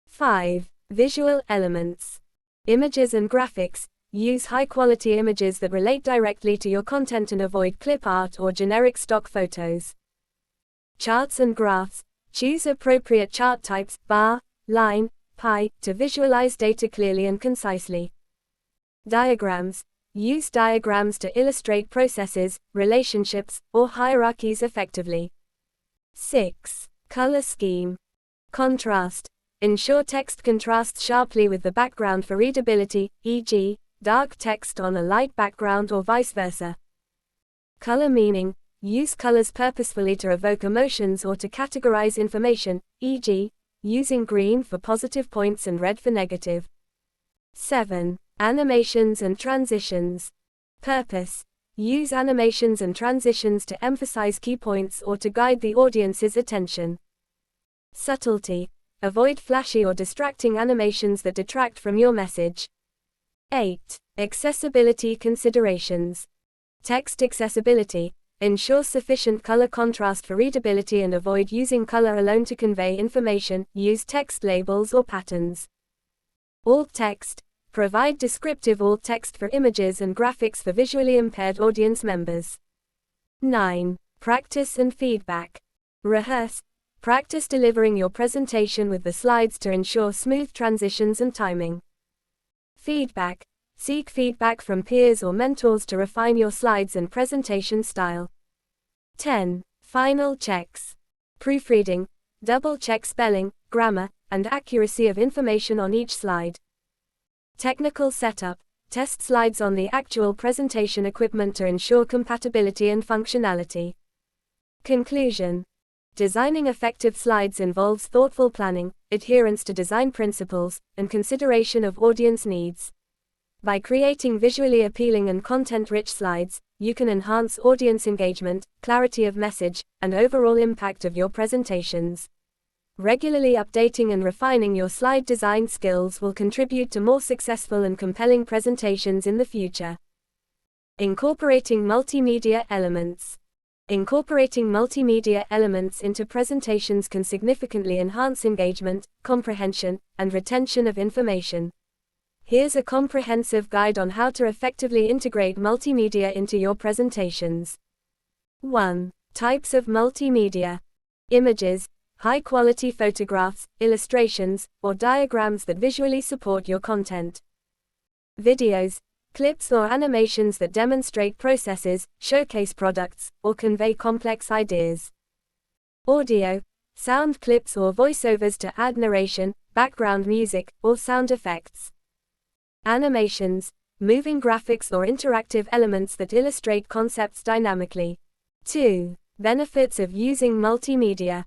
S1: 5. Visual elements. Images and graphics. Use high-quality images that relate directly to your content and avoid clip art or generic stock photos. Charts and graphs. Choose appropriate chart types, bar, line, pie, to visualize data clearly and concisely. Diagrams. Use diagrams to illustrate processes, relationships, or hierarchies effectively. 6. Color scheme. Contrast. Ensure text contrasts sharply with the background for readability, e.g., dark text on a light background or vice versa. Color meaning. Use colors purposefully to evoke emotions or to categorize information, e.g., using green for positive points and red for negative. 7. Animations and transitions. Purpose. Use animations and transitions to emphasize key points or to guide the audience's attention. Subtlety. Avoid flashy or distracting animations that detract from your message. 8. Accessibility considerations. Text accessibility. Ensure sufficient color contrast for readability and avoid using color alone to convey information. Use text labels or patterns. Alt text. Provide descriptive alt text for images and graphics for visually impaired audience members. 9. Practice and feedback. Rehearse. Practice delivering your presentation with the slides to ensure smooth transitions and timing. Feedback. Seek feedback from peers or mentors to refine your slides and presentation style. 10. Final checks. Proofreading. Double-check spelling, grammar, and accuracy of information on each slide. Technical setup. Test slides on the actual presentation equipment to ensure compatibility and functionality. Conclusion. Designing effective slides involves thoughtful planning, adherence to design principles, and consideration of audience needs. By creating visually appealing and content-rich slides, you can enhance audience engagement, clarity of message, and overall impact of your presentations. Regularly updating and refining your slide design skills will contribute to more successful and compelling presentations in the future. Incorporating multimedia elements. Incorporating multimedia elements into presentations can significantly enhance engagement, comprehension, and retention of information. Here's a comprehensive guide on how to effectively integrate multimedia into your presentations. 1. Types of multimedia. Images, high-quality photographs, illustrations, or diagrams that visually support your content. Videos, clips or animations that demonstrate processes, showcase products, or convey complex ideas. Audio, sound clips or voiceovers to add narration, background music, or sound effects. Animations, moving graphics or interactive elements that illustrate concepts dynamically. 2. Benefits of using multimedia.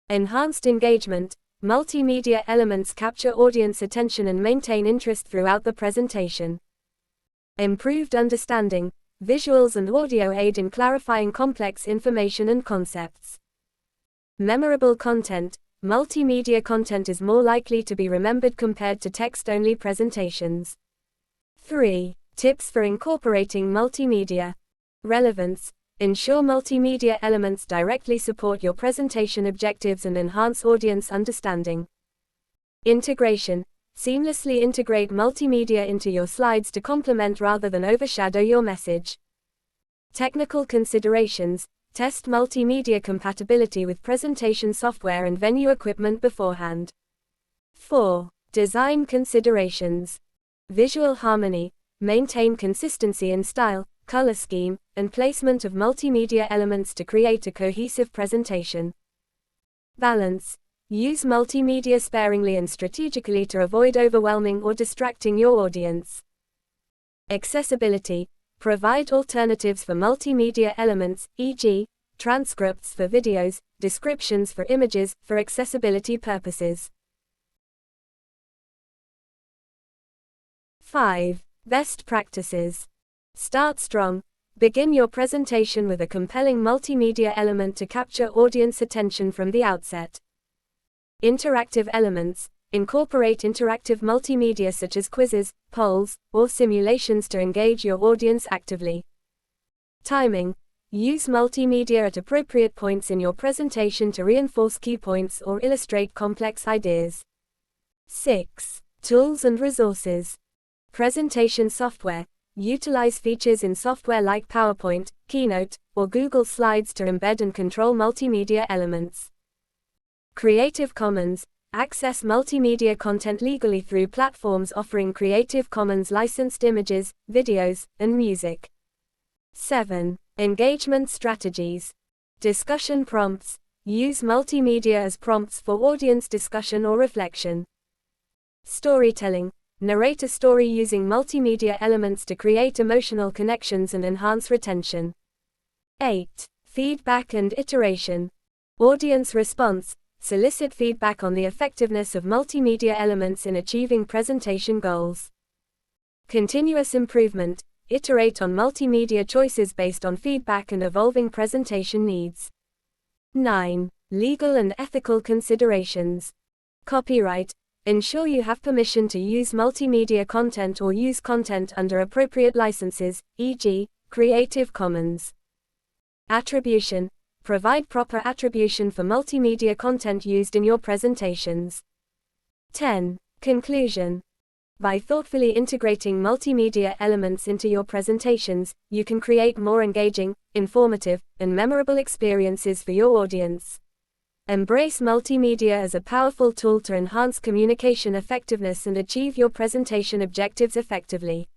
S1: Enhanced engagement. Multimedia elements capture audience attention and maintain interest throughout the presentation. Improved understanding. Visuals and audio aid in clarifying complex information and concepts. Memorable content. Multimedia content is more likely to be remembered compared to text-only presentations. 3. Tips for incorporating multimedia. Relevance. Ensure multimedia elements directly support your presentation objectives and enhance audience understanding. Integration. Seamlessly integrate multimedia into your slides to complement rather than overshadow your message. Technical considerations. Test multimedia compatibility with presentation software and venue equipment beforehand. 4. Design considerations. Visual harmony. Maintain consistency in style, color scheme, and placement of multimedia elements to create a cohesive presentation. Balance. Use multimedia sparingly and strategically to avoid overwhelming or distracting your audience. Accessibility. Provide alternatives for multimedia elements, e.g., transcripts for videos, descriptions for images, for accessibility purposes. 5. Best practices. Start strong. Begin your presentation with a compelling multimedia element to capture audience attention from the outset. Interactive elements. Incorporate interactive multimedia such as quizzes, polls, or simulations to engage your audience actively. Timing. Use multimedia at appropriate points in your presentation to reinforce key points or illustrate complex ideas. 6. Tools and resources. Presentation software. Utilize features in software like PowerPoint, Keynote, or Google Slides to embed and control multimedia elements. Creative Commons. Access multimedia content legally through platforms offering Creative Commons licensed images, videos, and music. 7. Engagement strategies. Discussion prompts. Use multimedia as prompts for audience discussion or reflection. Storytelling. Narrate a story using multimedia elements to create emotional connections and enhance retention. 8. Feedback and iteration. Audience response. Solicit feedback on the effectiveness of multimedia elements in achieving presentation goals. Continuous improvement. Iterate on multimedia choices based on feedback and evolving presentation needs. 9. Legal and ethical considerations. Copyright. Ensure you have permission to use multimedia content or use content under appropriate licenses, e.g., Creative Commons. Attribution. Provide proper attribution for multimedia content used in your presentations. 10. Conclusion. By thoughtfully integrating multimedia elements into your presentations, you can create more engaging, informative, and memorable experiences for your audience. Embrace multimedia as a powerful tool to enhance communication effectiveness and achieve your presentation objectives effectively.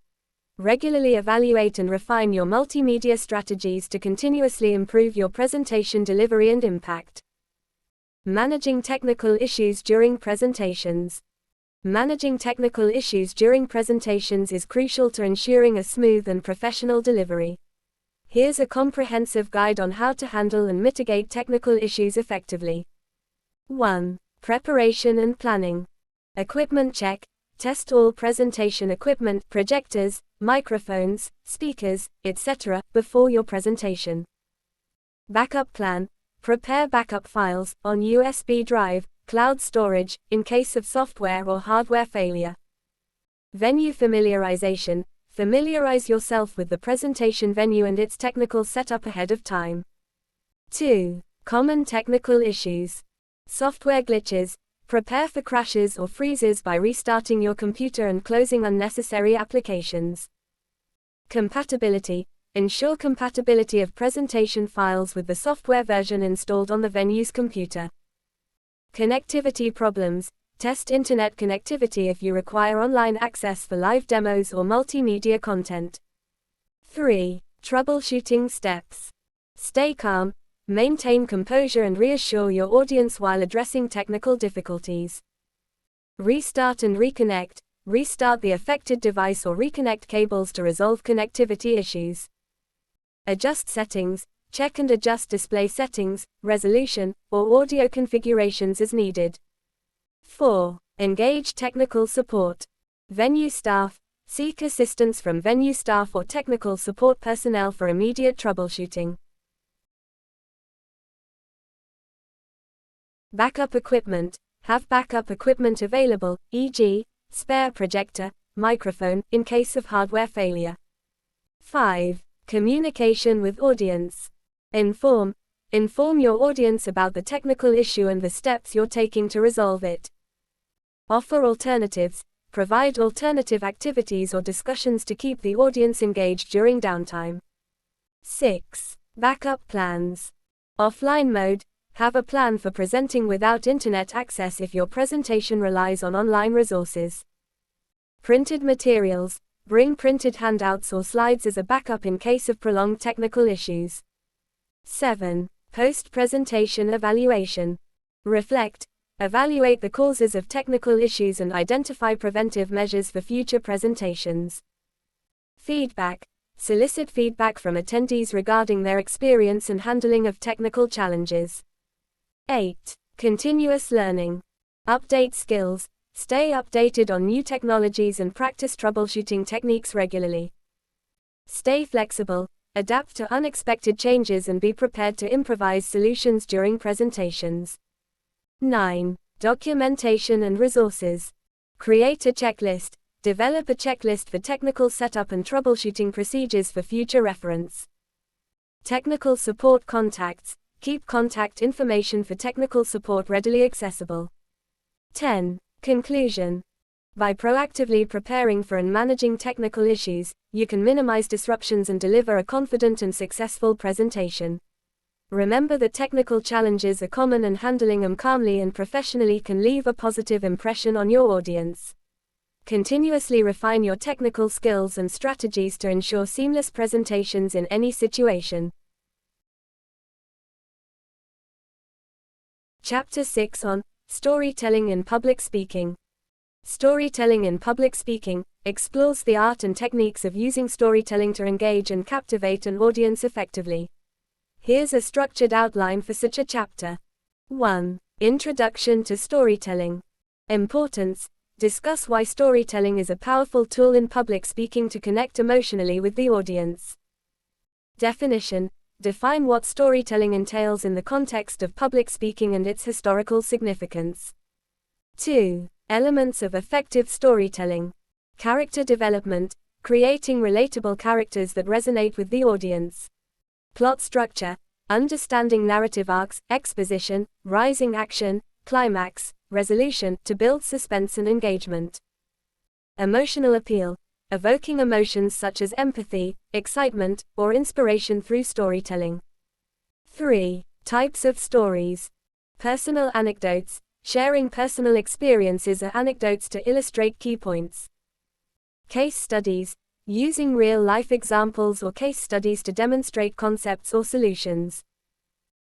S1: Regularly evaluate and refine your multimedia strategies to continuously improve your presentation delivery and impact. Managing technical issues during presentations. Managing technical issues during presentations is crucial to ensuring a smooth and professional delivery. Here's a comprehensive guide on how to handle and mitigate technical issues effectively. 1. Preparation and planning. Equipment check. Test all presentation equipment, projectors, microphones, speakers, etc., before your presentation. Backup plan. Prepare backup files, on USB drive, cloud storage, in case of software or hardware failure. Venue familiarization. Familiarize yourself with the presentation venue and its technical setup ahead of time. 2. Common technical issues. Software glitches. Prepare for crashes or freezes by restarting your computer and closing unnecessary applications. Compatibility. Ensure compatibility of presentation files with the software version installed on the venue's computer. Connectivity problems. Test internet connectivity if you require online access for live demos or multimedia content. 3. Troubleshooting steps. Stay calm. Maintain composure and reassure your audience while addressing technical difficulties. Restart and reconnect. Restart the affected device or reconnect cables to resolve connectivity issues. Adjust settings. Check and adjust display settings, resolution, or audio configurations as needed. 4. Engage technical support. Venue staff. Seek assistance from venue staff or technical support personnel for immediate troubleshooting. Backup equipment. Have backup equipment available, e.g., spare projector, microphone, in case of hardware failure. 5. Communication with audience. Inform your audience about the technical issue and the steps you're taking to resolve it. Offer alternatives. Provide alternative activities or discussions to keep the audience engaged during downtime. 6. Backup plans. Offline mode. Have a plan for presenting without internet access if your presentation relies on online resources. Printed materials. Bring printed handouts or slides as a backup in case of prolonged technical issues. 7. Post-presentation evaluation. Reflect. Evaluate the causes of technical issues and identify preventive measures for future presentations. Feedback. Solicit feedback from attendees regarding their experience and handling of technical challenges. 8. Continuous learning. Update skills. Stay updated on new technologies and practice troubleshooting techniques regularly. Stay flexible. Adapt to unexpected changes and be prepared to improvise solutions during presentations. 9. Documentation and resources. Create a checklist. Develop a checklist for technical setup and troubleshooting procedures for future reference. Technical support contacts. Keep contact information for technical support readily accessible. 10. Conclusion. By proactively preparing for and managing technical issues, you can minimize disruptions and deliver a confident and successful presentation. Remember that technical challenges are common and handling them calmly and professionally can leave a positive impression on your audience. Continuously refine your technical skills and strategies to ensure seamless presentations in any situation. Chapter 6 on Storytelling in Public Speaking. Storytelling in public speaking explores the art and techniques of using storytelling to engage and captivate an audience effectively. Here's a structured outline for such a chapter. 1. Introduction to storytelling. Importance. Discuss why storytelling is a powerful tool in public speaking to connect emotionally with the audience. Definition. Define what storytelling entails in the context of public speaking and its historical significance. 2. Elements of effective storytelling. Character development. Creating relatable characters that resonate with the audience. Plot structure. Understanding narrative arcs, exposition, rising action, climax, resolution, to build suspense and engagement. Emotional appeal. Evoking emotions such as empathy, excitement, or inspiration through storytelling. 3. Types of stories. Personal anecdotes. Sharing personal experiences or anecdotes to illustrate key points. Case studies. Using real-life examples or case studies to demonstrate concepts or solutions.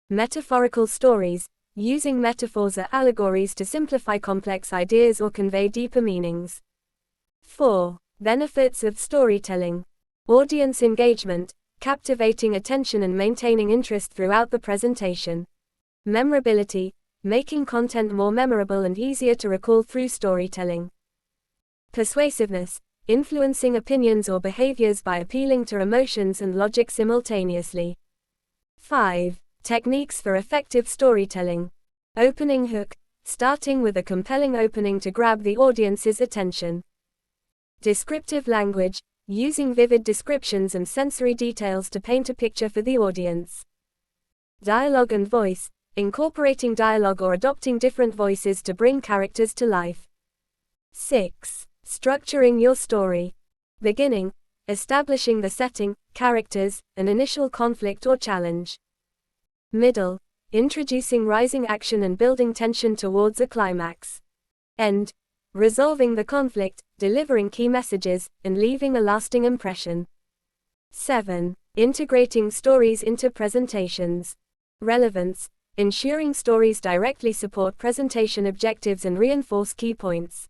S1: Metaphorical stories. Using metaphors or allegories to simplify complex ideas or convey deeper meanings. 4. Benefits of storytelling. Audience engagement. Captivating attention and maintaining interest throughout the presentation. Memorability. Making content more memorable and easier to recall through storytelling. Persuasiveness. Influencing opinions or behaviors by appealing to emotions and logic simultaneously. 5. Techniques for effective storytelling. Opening hook. Starting with a compelling opening to grab the audience's attention. Descriptive language. Using vivid descriptions and sensory details to paint a picture for the audience. Dialogue and voice. Incorporating dialogue or adopting different voices to bring characters to life. 6. Structuring your story. Beginning. Establishing the setting, characters, an initial conflict or challenge. Middle. Introducing rising action and building tension towards a climax. End. Resolving the conflict, delivering key messages, and leaving a lasting impression. 7. Integrating stories into presentations. Relevance. Ensuring stories directly support presentation objectives and reinforce key points.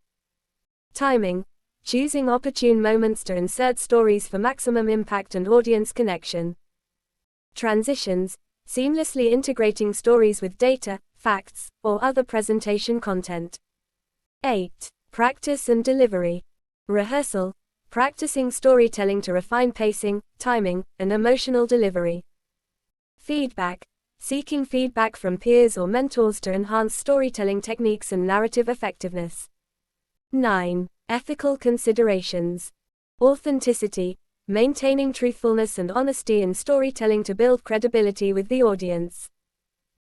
S1: Timing. Choosing opportune moments to insert stories for maximum impact and audience connection. Transitions. Seamlessly integrating stories with data, facts, or other presentation content. 8. Practice and delivery. Rehearsal. Practicing storytelling to refine pacing, timing, and emotional delivery. Feedback. Seeking feedback from peers or mentors to enhance storytelling techniques and narrative effectiveness. 9. Ethical considerations. Authenticity. Maintaining truthfulness and honesty in storytelling to build credibility with the audience.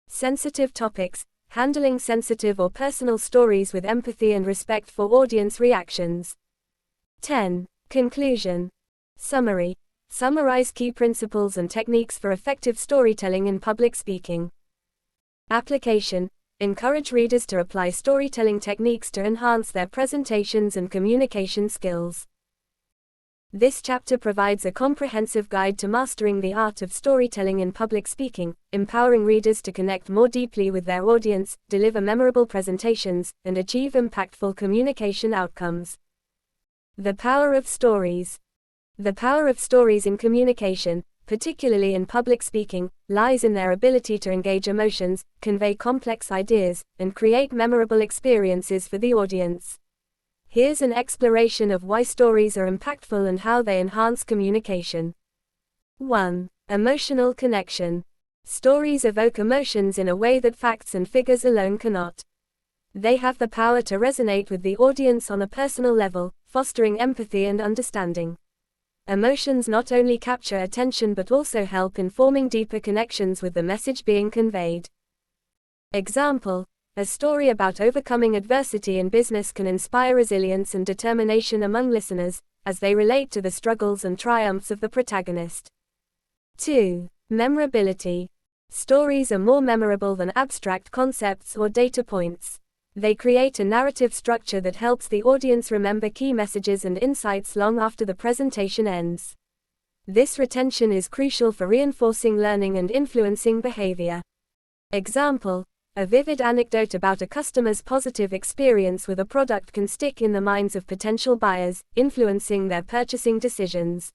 S1: Sensitive topics. handling sensitive or personal stories with empathy and respect for audience reactions. 10. Conclusion. Summary. Summarize key principles and techniques for effective storytelling in public speaking. Application. Encourage readers to apply storytelling techniques to enhance their presentations and communication skills. This chapter provides a comprehensive guide to mastering the art of storytelling in public speaking, empowering readers to connect more deeply with their audience, deliver memorable presentations, and achieve impactful communication outcomes. The power of stories. The power of stories in communication, particularly in public speaking, lies in their ability to engage emotions, convey complex ideas, and create memorable experiences for the audience. Here's an exploration of why stories are impactful and how they enhance communication. 1. Emotional connection. Stories evoke emotions in a way that facts and figures alone cannot. They have the power to resonate with the audience on a personal level, fostering empathy and understanding. Emotions not only capture attention but also help in forming deeper connections with the message being conveyed. Example: a story about overcoming adversity in business can inspire resilience and determination among listeners, as they relate to the struggles and triumphs of the protagonist. 2. Memorability. Stories are more memorable than abstract concepts or data points. They create a narrative structure that helps the audience remember key messages and insights long after the presentation ends. This retention is crucial for reinforcing learning and influencing behavior. Example: a vivid anecdote about a customer's positive experience with a product can stick in the minds of potential buyers, influencing their purchasing decisions.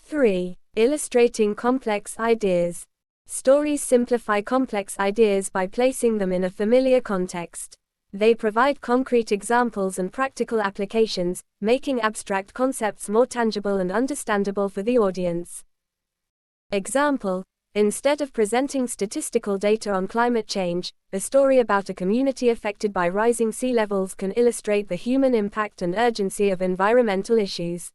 S1: 3. Illustrating complex ideas. Stories simplify complex ideas by placing them in a familiar context. They provide concrete examples and practical applications, making abstract concepts more tangible and understandable for the audience. Example: instead of presenting statistical data on climate change, a story about a community affected by rising sea levels can illustrate the human impact and urgency of environmental issues.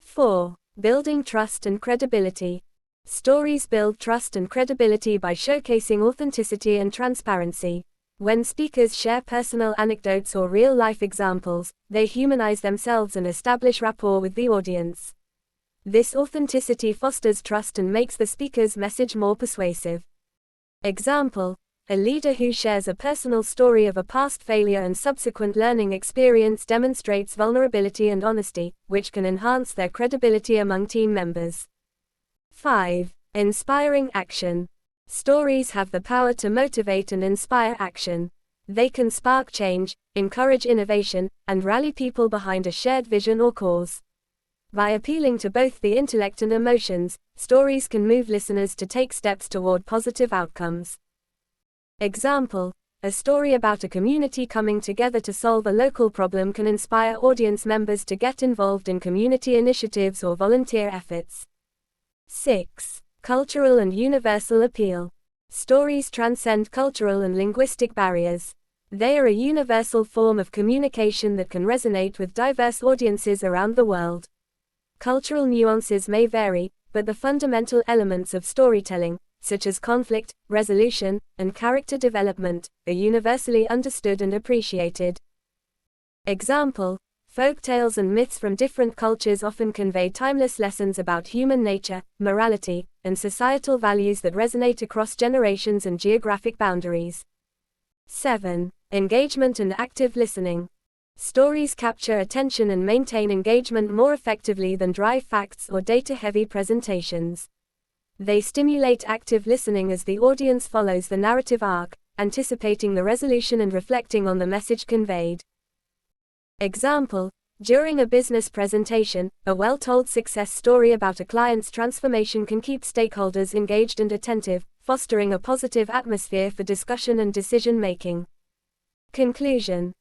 S1: 4. Building trust and credibility. Stories build trust and credibility by showcasing authenticity and transparency. When speakers share personal anecdotes or real-life examples, they humanize themselves and establish rapport with the audience. This authenticity fosters trust and makes the speaker's message more persuasive. Example: a leader who shares a personal story of a past failure and subsequent learning experience demonstrates vulnerability and honesty, which can enhance their credibility among team members. 5. Inspiring action. Stories have the power to motivate and inspire action. They can spark change, encourage innovation, and rally people behind a shared vision or cause. By appealing to both the intellect and emotions, stories can move listeners to take steps toward positive outcomes. Example: a story about a community coming together to solve a local problem can inspire audience members to get involved in community initiatives or volunteer efforts. 6. Cultural and universal appeal. Stories transcend cultural and linguistic barriers. They are a universal form of communication that can resonate with diverse audiences around the world. Cultural nuances may vary, but the fundamental elements of storytelling, such as conflict, resolution, and character development, are universally understood and appreciated. Example: folk tales and myths from different cultures often convey timeless lessons about human nature, morality, and societal values that resonate across generations and geographic boundaries. 7. Engagement and active listening. Stories capture attention and maintain engagement more effectively than dry facts or data-heavy presentations. They stimulate active listening as the audience follows the narrative arc, anticipating the resolution and reflecting on the message conveyed. Example: during a business presentation, a well-told success story about a client's transformation can keep stakeholders engaged and attentive, fostering a positive atmosphere for discussion and decision-making. Conclusion.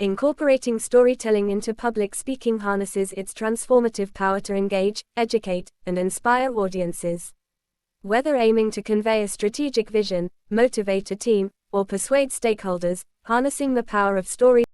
S1: Incorporating storytelling into public speaking harnesses its transformative power to engage, educate, and inspire audiences. Whether aiming to convey a strategic vision, motivate a team, or persuade stakeholders, harnessing the power of story